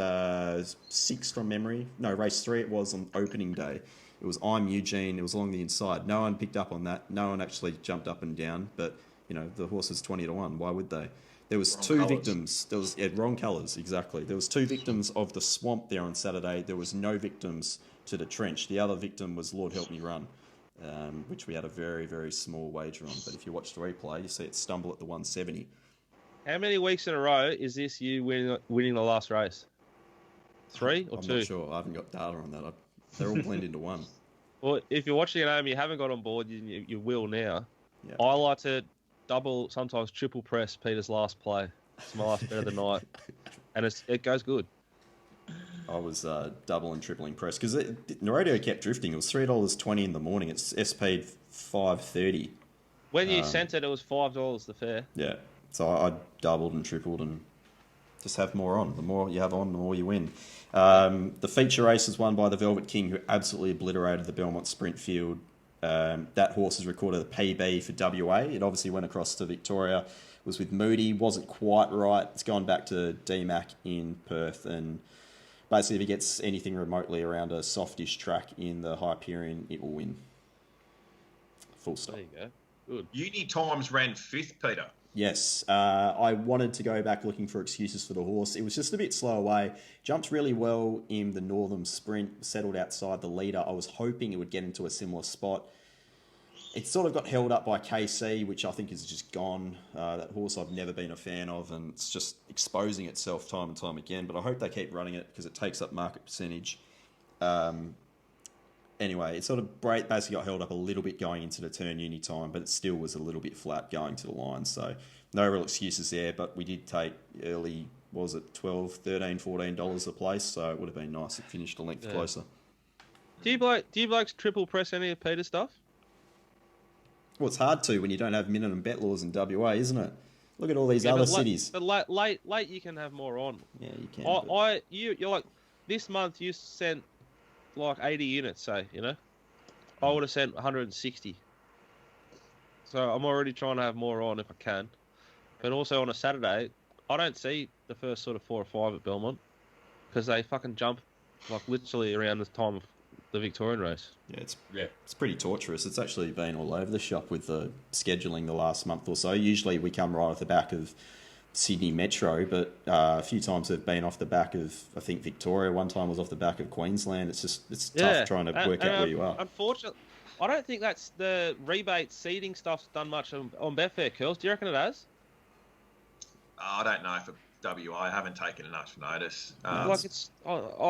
6 from memory. No, race 3 it was on opening day. It was I'm Eugene. It was along the inside. No one picked up on that. No one actually jumped up and down. But the horse is 20-1. Why would they? There was two victims. There was wrong colours, exactly. There was 2 victims of the swamp there on Saturday. There was no victims to the trench. The other victim was Lord Help Me Run, which we had a very, very small wager on. But if you watch the replay, you see it stumble at the 170. How many weeks in a row is this you winning the last race? 3 or 2? I'm not sure. I haven't got data on that. They're all blend into one. Well, if you're watching at home, you haven't got on board, you will now. Yeah. I like to double, sometimes triple press Peter's last play. It's my last bet of the night. And it goes good. I was double and tripling press because Narodio kept drifting. It was $3.20 in the morning. It's SP'd $5.30. When you sent it, it was $5 the fare. Yeah. So I doubled and tripled and just have more on. The more you have on, the more you win. The feature race was won by the Velvet King, who absolutely obliterated the Belmont Sprint Field. That horse has recorded a PB for WA. It obviously went across to Victoria. It was with Moody. Wasn't quite right. It's gone back to DMAC in Perth. And basically, if he gets anything remotely around a softish track in the Hyperion, it will win. Full stop. There you go. Good. Uni Times ran 5th, Peter. Yes, I wanted to go back looking for excuses for the horse. It was just a bit slow away. Jumped really well in the Northern Sprint, settled outside the leader. I was hoping it would get into a similar spot. It sort of got held up by KC, which I think is just gone. That horse I've never been a fan of, and it's just exposing itself time and time again. But I hope they keep running it because it takes up market percentage. Anyway, it sort of basically got held up a little bit going into the turn uni time, but it still was a little bit flat going to the line. So no real excuses there, but we did take early, what was it, $12, $13, $14 a place, so it would have been nice if it finished a length closer. Do you blokes triple press any of Peter's stuff? Well, it's hard to when you don't have minimum bet laws in WA, isn't it? Look at all these other but cities. But late, you can have more on. Yeah, you can. You're like, this month you sent like 80 units, say, I would have sent 160. So I'm already trying to have more on if I can. But also on a Saturday, I don't see the first sort of 4 or 5 at Belmont because they fucking jump like literally around the time of the Victorian race. Yeah, it's pretty torturous. It's actually been all over the shop with the scheduling the last month or so. Usually we come right off the back of Sydney Metro, but a few times they've been off the back of, I think, Victoria. One time was off the back of Queensland. It's tough trying to work out where you are. Unfortunately, I don't think that's the rebate seeding stuff's done much on Betfair, Curls. Do you reckon it has? I don't know for WA. I haven't taken enough notice. I'm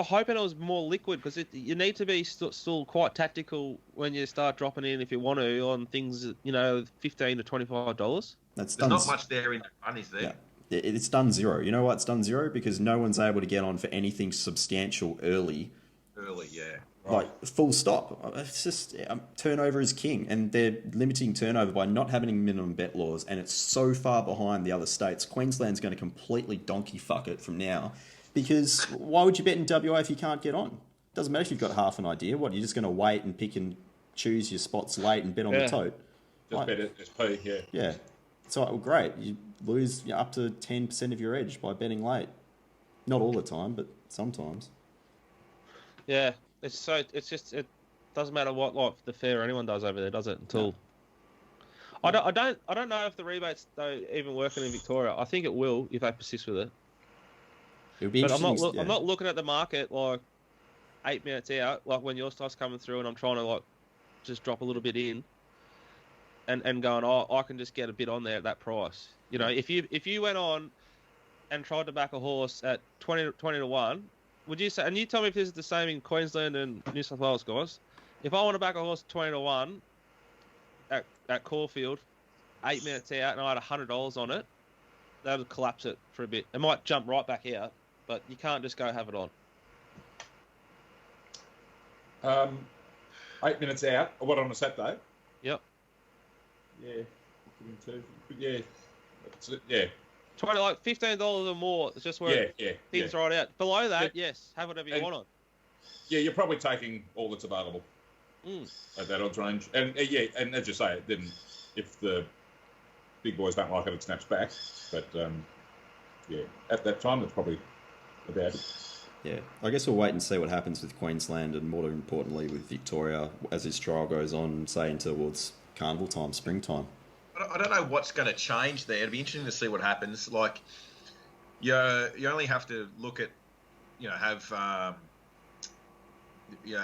hoping it was more liquid because you need to be still quite tactical when you start dropping in if you want to on things, $15 to $25. There's not much there in the fun, is there? Yeah. It's done zero. You know why it's done zero? Because no one's able to get on for anything substantial early. Early, yeah. Like, full stop. It's just, turnover is king, and they're limiting turnover by not having minimum bet laws, and it's so far behind the other states. Queensland's going to completely donkey fuck it from now, because why would you bet in WA if you can't get on? Doesn't matter if you've got half an idea. What, you're just going to wait and pick and choose your spots late and bet on the tote? Just bet it, just pay, yeah. Yeah. So, well, great. You lose up to 10% of your edge by betting late. Not all the time, but sometimes. Yeah. It doesn't matter what like the fair anyone does over there, does it? Until I don't know if the rebates though even working in Victoria. I think it will if they persist with it. It'll be interesting. I'm not looking at the market like 8 minutes out, like when your stuff's coming through, and I'm trying to like just drop a little bit in, and going, I can just get a bit on there at that price. If you went on and tried to back a horse at 20 to 1. Would you say, and you tell me if this is the same in Queensland and New South Wales, guys, if I want to back a horse 20 to 1 at Caulfield, 8 minutes out, and I had $100 on it, that would collapse it for a bit. It might jump right back out, but you can't just go have it on. 8 minutes out, what, on a Saturday? Yep. Yeah. Yeah. 20, like $15 or more. It's just where things right out. Below that, yes, have whatever you want on. Yeah, you're probably taking all that's available at that odds range. And and as you say, then if the big boys don't like it, it snaps back. But at that time, that's probably about it. Yeah, I guess we'll wait and see what happens with Queensland and more importantly with Victoria as this trial goes on, say, towards carnival time, springtime. I don't know what's going to change there. It'd be interesting to see what happens. Like, you only have to look at, have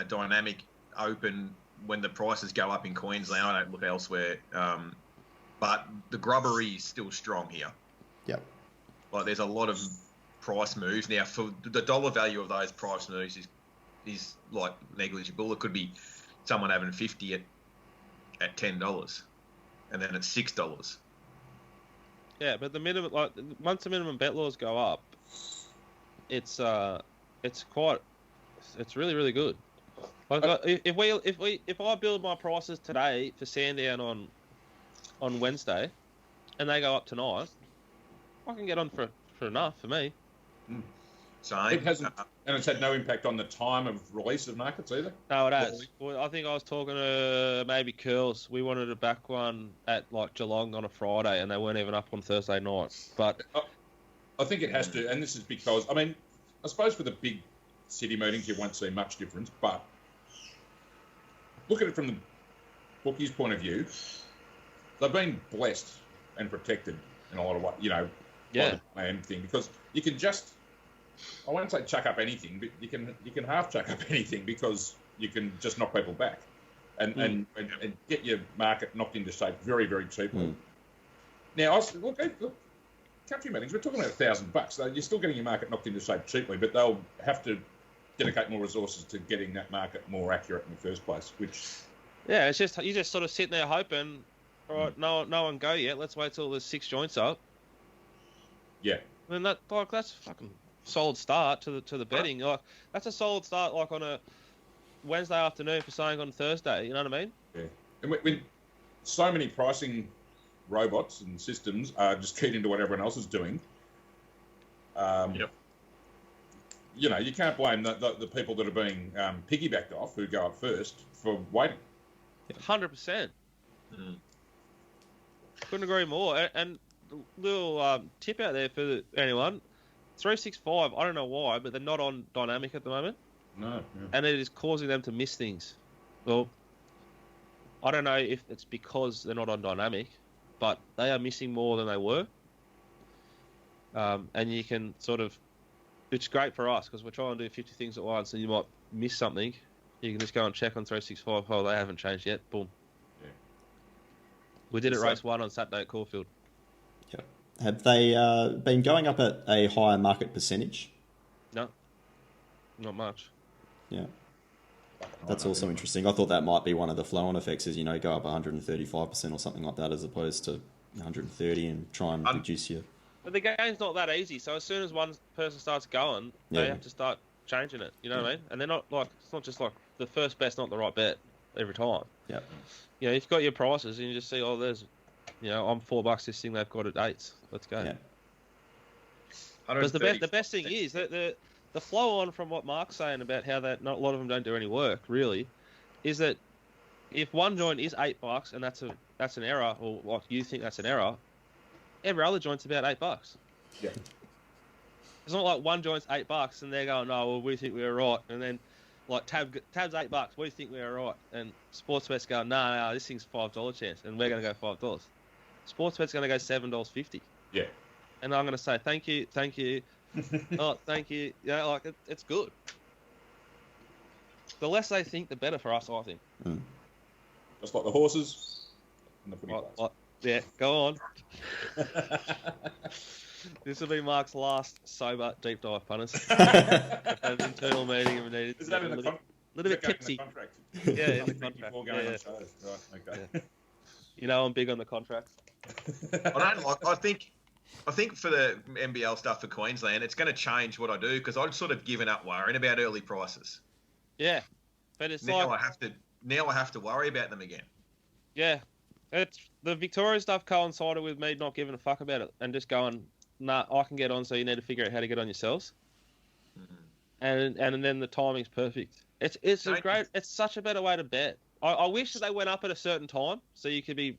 dynamic open when the prices go up in Queensland. I don't look elsewhere. But the grubbery is still strong here. Yep. Like, there's a lot of price moves now. For the dollar value of those price moves is like negligible. It could be someone having 50 at $10. And then it's $6. Yeah, but the minimum, like once the minimum bet laws go up, it's really really good. Like if I build my prices today for Sandown on Wednesday, and they go up tonight, I can get on for enough for me. Same. It hasn't, and it's had no impact on the time of release of markets either. No, it has. Well, I think I was talking to maybe Curls. We wanted to back one at like Geelong on a Friday, and they weren't even up on Thursday night. But I think it has to, and this is because I suppose for the big city meetings you won't see much difference. But look at it from the bookies' point of view. They've been blessed and protected in a lot of by the plan thing, because you can just. I won't say chuck up anything, but you can half chuck up anything because you can just knock people back and get your market knocked into shape very, very cheaply. Now, look, country meetings, we're talking about $1,000. So you're still getting your market knocked into shape cheaply, but they'll have to dedicate more resources to getting that market more accurate in the first place. Which, it's just you just sort of sitting there hoping, all right, no one go yet. Let's wait till there's 6 joints up. Yeah, I mean that's fucking solid start to the betting. Like that's a solid start, like on a Wednesday afternoon for saying on Thursday. You know what I mean? Yeah. And when so many pricing robots and systems are just keyed into what everyone else is doing. You know, you can't blame the people that are being piggybacked off who go up first for waiting. 100%. Couldn't agree more. And little tip out there for anyone: 365. I don't know why, but they're not on dynamic at the moment. No. Yeah. And it is causing them to miss things. Well, I don't know if it's because they're not on dynamic, but they are missing more than they were. And you can sort of, it's great for us because we're trying to do 50 things at once, and you might miss something. You can just go and check on 365. Oh, they haven't changed yet. Boom. Yeah. We did it race 1 on Saturday at Caulfield. Yep. Have they been going up at a higher market percentage? No, not much. Yeah. That's also interesting. I thought that might be one of the flow-on effects is, you know, go up 135% or something like that as opposed to 130 and try and reduce your... But the game's not that easy, so as soon as one person starts going, they have to start changing it, you know what I mean? And they're not like, it's not just like the first bet's not the right bet every time. Yeah. You know, you've got your prices and you just see, oh, there's, you know, I'm $4 this thing, they've got it 8s. Let's go. Yeah. Because the best thing is that the flow on from what Mark's saying about how that not a lot of them don't do any work really, is that if one joint is $8 and that's an error, or like you think that's an error, every other joint's about $8. Yeah. It's not like one joint's $8 and they're going, no, well, we think we're right, and then like tab's $8, we think we're right, and Sportsbet's going, no, this thing's $5 chance, and we're going to go $5. Sportsbet's going to go $7.50. Yeah. And I'm going to say thank you. Oh, thank you. Yeah, like it's good. The less they think, the better for us, I think. Just like the horses and the footy players. Yeah, go on. This will be Mark's last sober deep dive, punters. An internal meeting and we needed Is that in the little bit tipsy. contract? Yeah, in the contract. Before going on shows. Right, okay. Yeah. You know I'm big on the contracts. I think for the NBL stuff for Queensland, it's going to change what I do because I'd sort of given up worrying about early prices. Yeah, but it's now I have to worry about them again. Yeah, it's the Victoria stuff coincided with me not giving a fuck about it and just going, nah, I can get on, so you need to figure out how to get on yourselves. And then the timing's perfect. It's such a better way to bet. I wish that they went up at a certain time so you could be.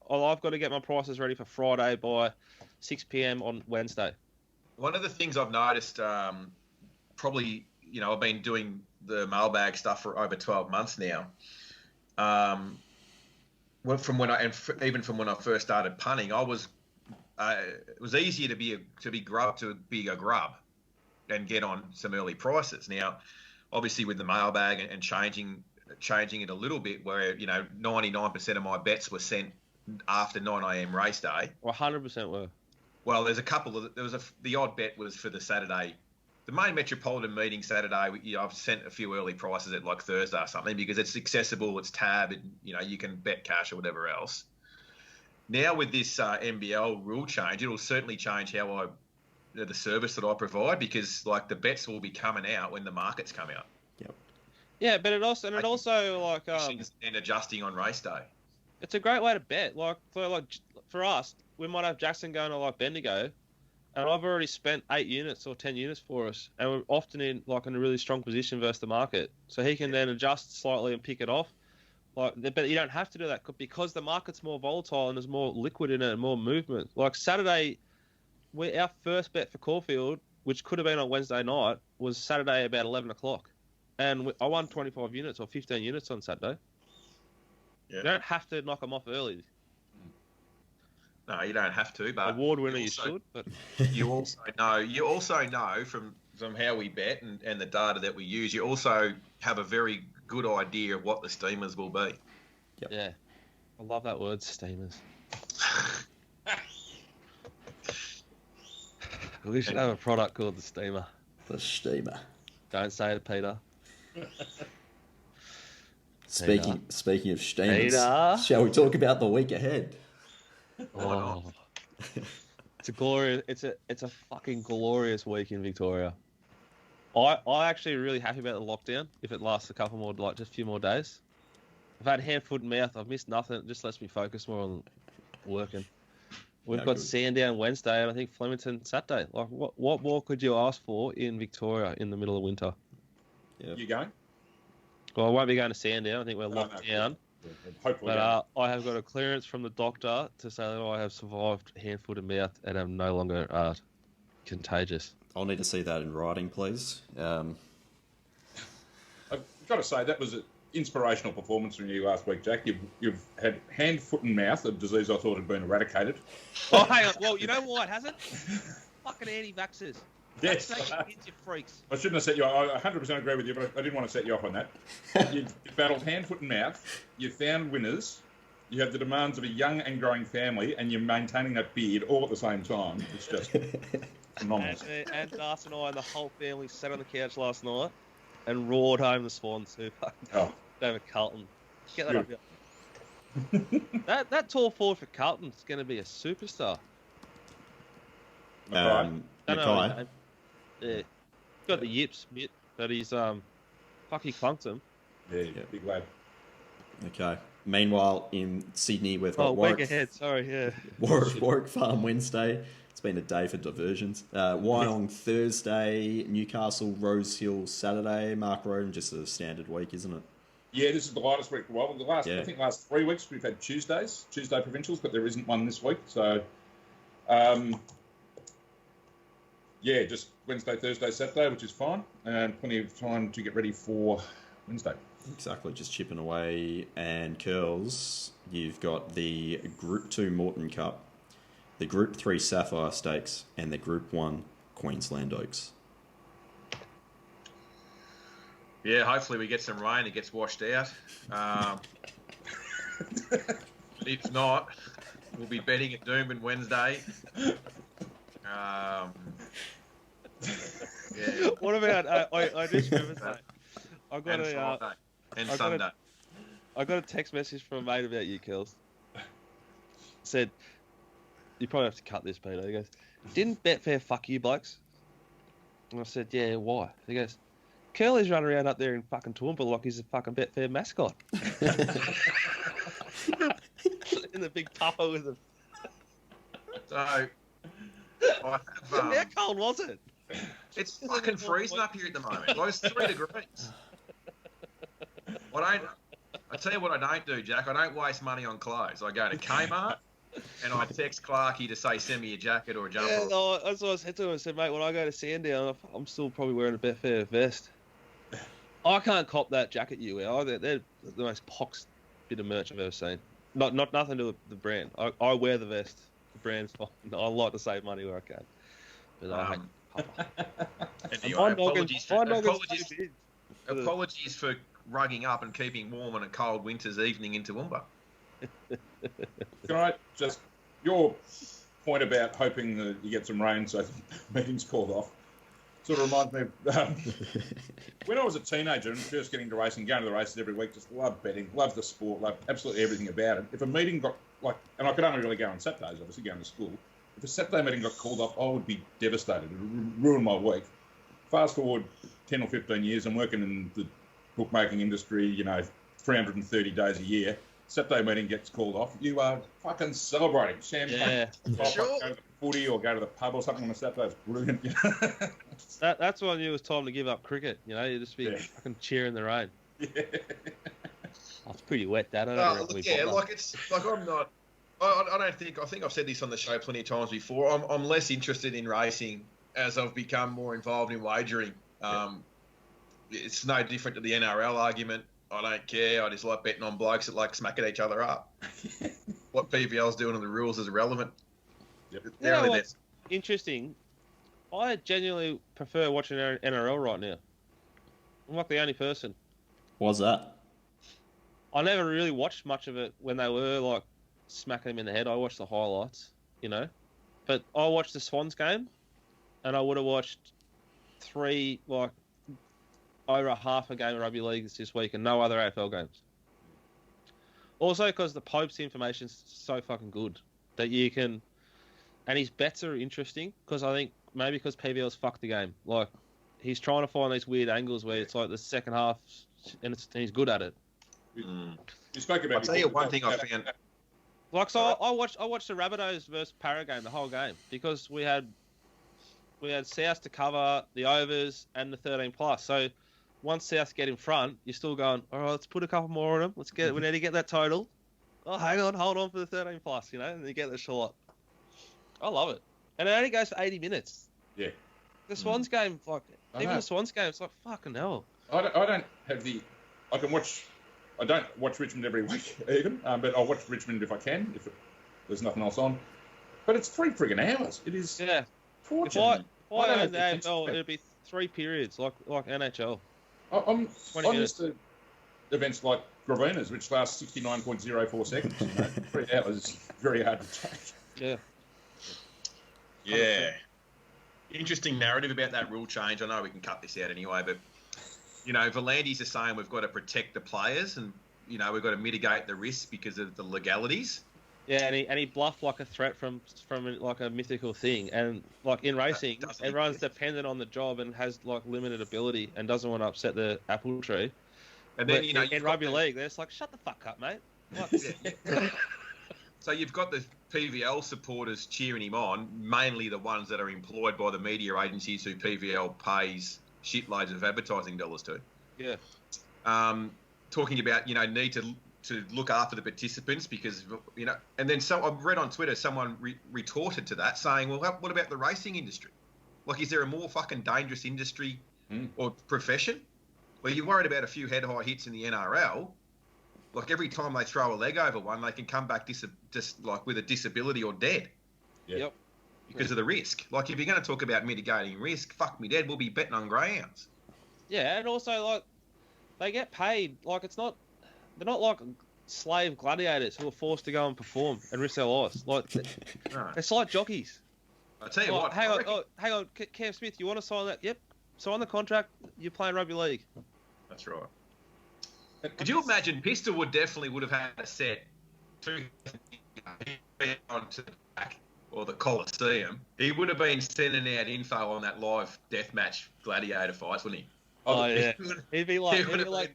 Oh, I've got to get my prices ready for Friday by 6 p.m. on Wednesday. One of the things I've noticed, probably, you know, I've been doing the mailbag stuff for over 12 months now. Even from when I first started punting, it was easier to be a grub and get on some early prices. Now, obviously with the mailbag and changing it a little bit, where, you know, 99% of my bets were sent after 9 a.m. race day. 100% were. Well, there's a couple of the odd bet was for the Saturday, the main metropolitan meeting Saturday. You know, I've sent a few early prices at like Thursday or something because it's accessible, it's tab, and you know you can bet cash or whatever else. Now with this NBL rule change, it'll certainly change how the service that I provide because like the bets will be coming out when the markets come out. Yep. Yeah, but it also like and adjusting on race day. It's a great way to bet. Like for us, we might have Jackson going to like Bendigo, and I've already spent 8 units or 10 units for us, and we're often in a really strong position versus the market. So he can then adjust slightly and pick it off. But you don't have to do that because the market's more volatile and there's more liquid in it and more movement. Like Saturday, our first bet for Caulfield, which could have been on Wednesday night, was Saturday about 11 o'clock, and I won 25 units or 15 units on Saturday. Yeah. You don't have to knock them off early. No, you don't have to, but award winner you should. But you also know from how we bet and the data that we use, you also have a very good idea of what the steamers will be. Yep. Yeah, I love that word, steamers. We should have a product called the steamer. The steamer. Don't say it, Peter. Speaking of steamers, Peter. Shall we talk about the week ahead? Oh. It's a glorious. It's a fucking glorious week in Victoria. I actually really happy about the lockdown. If it lasts a couple more, like just a few more days. I've had hand, foot, and mouth. I've missed nothing. It just lets me focus more on working. We've Yeah, got good. Sandown Wednesday, and I think Flemington Saturday. Like, what more could you ask for in Victoria in the middle of winter? Yeah. You going? Well, I won't be going to Sandown. I think we're locked down. Yeah, hopefully. But I have got a clearance from the doctor to say that I have survived hand, foot, and mouth, and am no longer contagious. I'll need to see that in writing, please. I've got to say, that was an inspirational performance from you last week, Jack. You've had hand, foot and mouth, a disease I thought had been eradicated. Oh, hang on. Well, you know why it hasn't? Fucking anti-vaxxers. Yes. Kids, you freaks. I shouldn't have set you off. I 100% agree with you, but I didn't want to set you off on that. You battled hand, foot and mouth. You found winners. You have the demands of a young and growing family, and you're maintaining that beard all at the same time. It's just phenomenal. And Darcy and I and the whole family sat on the couch last night and roared home the Swans who fucking over Carlton. Get that up here. that tall forward for Carlton's going to be a superstar. Mackay. Yeah. Got the yips, bit, but he's he clunked him. Yeah, big lad. Okay. Meanwhile, in Sydney, we've got Week ahead. Sorry, yeah. Warwick Farm Wednesday. It's been a day for diversions. Wyong Thursday, Newcastle Rose Hill Saturday. Mark Rhoden, just a standard week, isn't it? Yeah, this is the lightest week. Well, I think last 3 weeks we've had Tuesday provincials, but there isn't one this week. So, just Wednesday, Thursday, Saturday, which is fine, and plenty of time to get ready for Wednesday. Exactly, just chipping away. And curls, you've got the Group 2 Moreton Cup, the Group 3 Sapphire Stakes, and the Group 1 Queensland Oaks. Yeah, hopefully we get some rain. It gets washed out. If not, we'll be betting at Doomben Wednesday. Yeah. What about I just remember saying I got Sunday. I got a text message from a mate about you, Kels. Said, you probably have to cut this, Peter. He goes, didn't Betfair fuck you blokes? And I said, yeah, why? He goes, Curly's running around up there in fucking Toowoomba like he's a fucking Betfair mascot. In the big puffer with him. So, I have, how cold was it? It's fucking freezing up here at the moment. Like, it's 3 degrees. I tell you what I don't do, Jack. I don't waste money on clothes. I go to Kmart and I text Clarkey to say, send me a jacket or a jumper. Yeah, no, that's what I said to him. I said, mate, when I go to Sandown, I'm still probably wearing a Betfair vest. I can't cop that jacket you wear. They're the most pox bit of merch I've ever seen. Not nothing to do with the brand. I wear the vest. The brand's fine. I like to save money where I can. But I anyway, apologies for rugging up and keeping warm on a cold winter's evening in Toowoomba. Can I just, your point about hoping that you get some rain so the meeting's called off, sort of reminds me of when I was a teenager and first getting to racing, going to the races every week, just loved betting, loved the sport, loved absolutely everything about it. If a meeting got, and I could only really go on Saturdays, obviously, going to school. If a Saturday meeting got called off, I would be devastated. It would ruin my week. Fast forward 10 or 15 years, I'm working in the bookmaking industry, 330 days a year. Saturday meeting gets called off. You are fucking celebrating. Champagne. Yeah. Sure. Go to the footy or go to the pub or something on a Saturday. It's brilliant. That's when I knew it was time to give up cricket. You just be fucking cheering the rain. Yeah. Oh, it's pretty wet, Dad. I'm not. I think I've said this on the show plenty of times before. I'm less interested in racing as I've become more involved in wagering. It's no different to the NRL argument. I don't care. I just like betting on blokes that like smacking each other up. What PVL's doing on the rules is irrelevant. Yep. Interesting. I genuinely prefer watching NRL right now. I'm like the only person. Why's that? I never really watched much of it when they were like smacking him in the head. I watched the highlights, But I watched the Swans game, and I would have watched over half a game of rugby league this week and no other AFL games. Also because the Pope's information is so fucking good that you can... And his bets are interesting because I think maybe because PVL's fucked the game. Like, he's trying to find these weird angles where it's like the second half and he's good at it. You spoke about... I'll tell you one thing I found... Like, so I watched the Rabbitohs versus Para game, the whole game, because we had South to cover the overs and the 13 plus. So once South get in front, you're still going, all right, let's put a couple more on them. We need to get that total. Oh, hang on, hold on for the 13 plus, and you get the short. I love it. And it only goes for 80 minutes. Yeah. The Swans game, the Swans game, it's like, fucking hell. I don't have the... I don't watch Richmond every week, even, but I'll watch Richmond if I can, if there's nothing else on. But it's 3 friggin' hours. It is torture. If I owned the AFL, it'd be 3 periods, like NHL. I'm used to events like Gravina's, which lasts 69.04 seconds. 3 hours is very hard to take. Yeah. Yeah. Interesting narrative about that rule change. I know we can cut this out anyway, but, Volandis are saying we've got to protect the players and, we've got to mitigate the risk because of the legalities. Yeah, and he bluffed like a threat from like a mythical thing. And, like, in racing, everyone's dependent on the job and has, like, limited ability and doesn't want to upset the apple tree. And then, in rugby league, they're just like, shut the fuck up, mate. Yeah. So you've got the PVL supporters cheering him on, mainly the ones that are employed by the media agencies who PVL pays shitloads of advertising dollars to. Yeah. Talking about, need to look after the participants because, and then I've read on Twitter someone retorted to that saying, well, what about the racing industry? Like, is there a more fucking dangerous industry or profession? Well, you're worried about a few head-high hits in the NRL. Like, every time they throw a leg over one, they can come back just like with a disability or dead. Yeah. Yep. Because of the risk. Like, if you're going to talk about mitigating risk, fuck me dead, we'll be betting on greyhounds. Yeah, and also, like, they get paid. Like, they're not like slave gladiators who are forced to go and perform and risk their lives. Like, it's like jockeys. I tell you what. Hang on, Cam Smith, you want to sign that? Yep, sign the contract. You're playing rugby league. That's right. Could you imagine Pistol would have had a set onto the back or the Coliseum? He would have been sending out info on that live deathmatch gladiator fights, wouldn't he? Oh yeah, he'd be like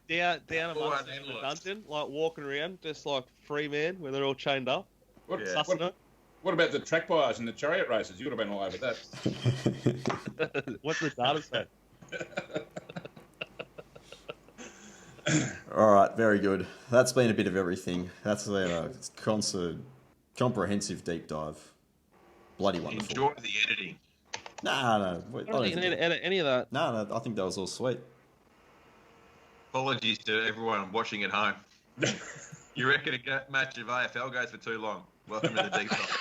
down amongst the dungeon, like walking around, just like free man when they're all chained up. What about the track buyers and the chariot races? You would have been all over that. What's the data set? All right, very good. That's been a bit of everything. That's a comprehensive deep dive. Bloody wonderful. Enjoy the editing. No. I don't think you need to edit any of that. No, I think that was all sweet. Apologies to everyone watching at home. You reckon a match of AFL goes for too long? Welcome to the deep dive.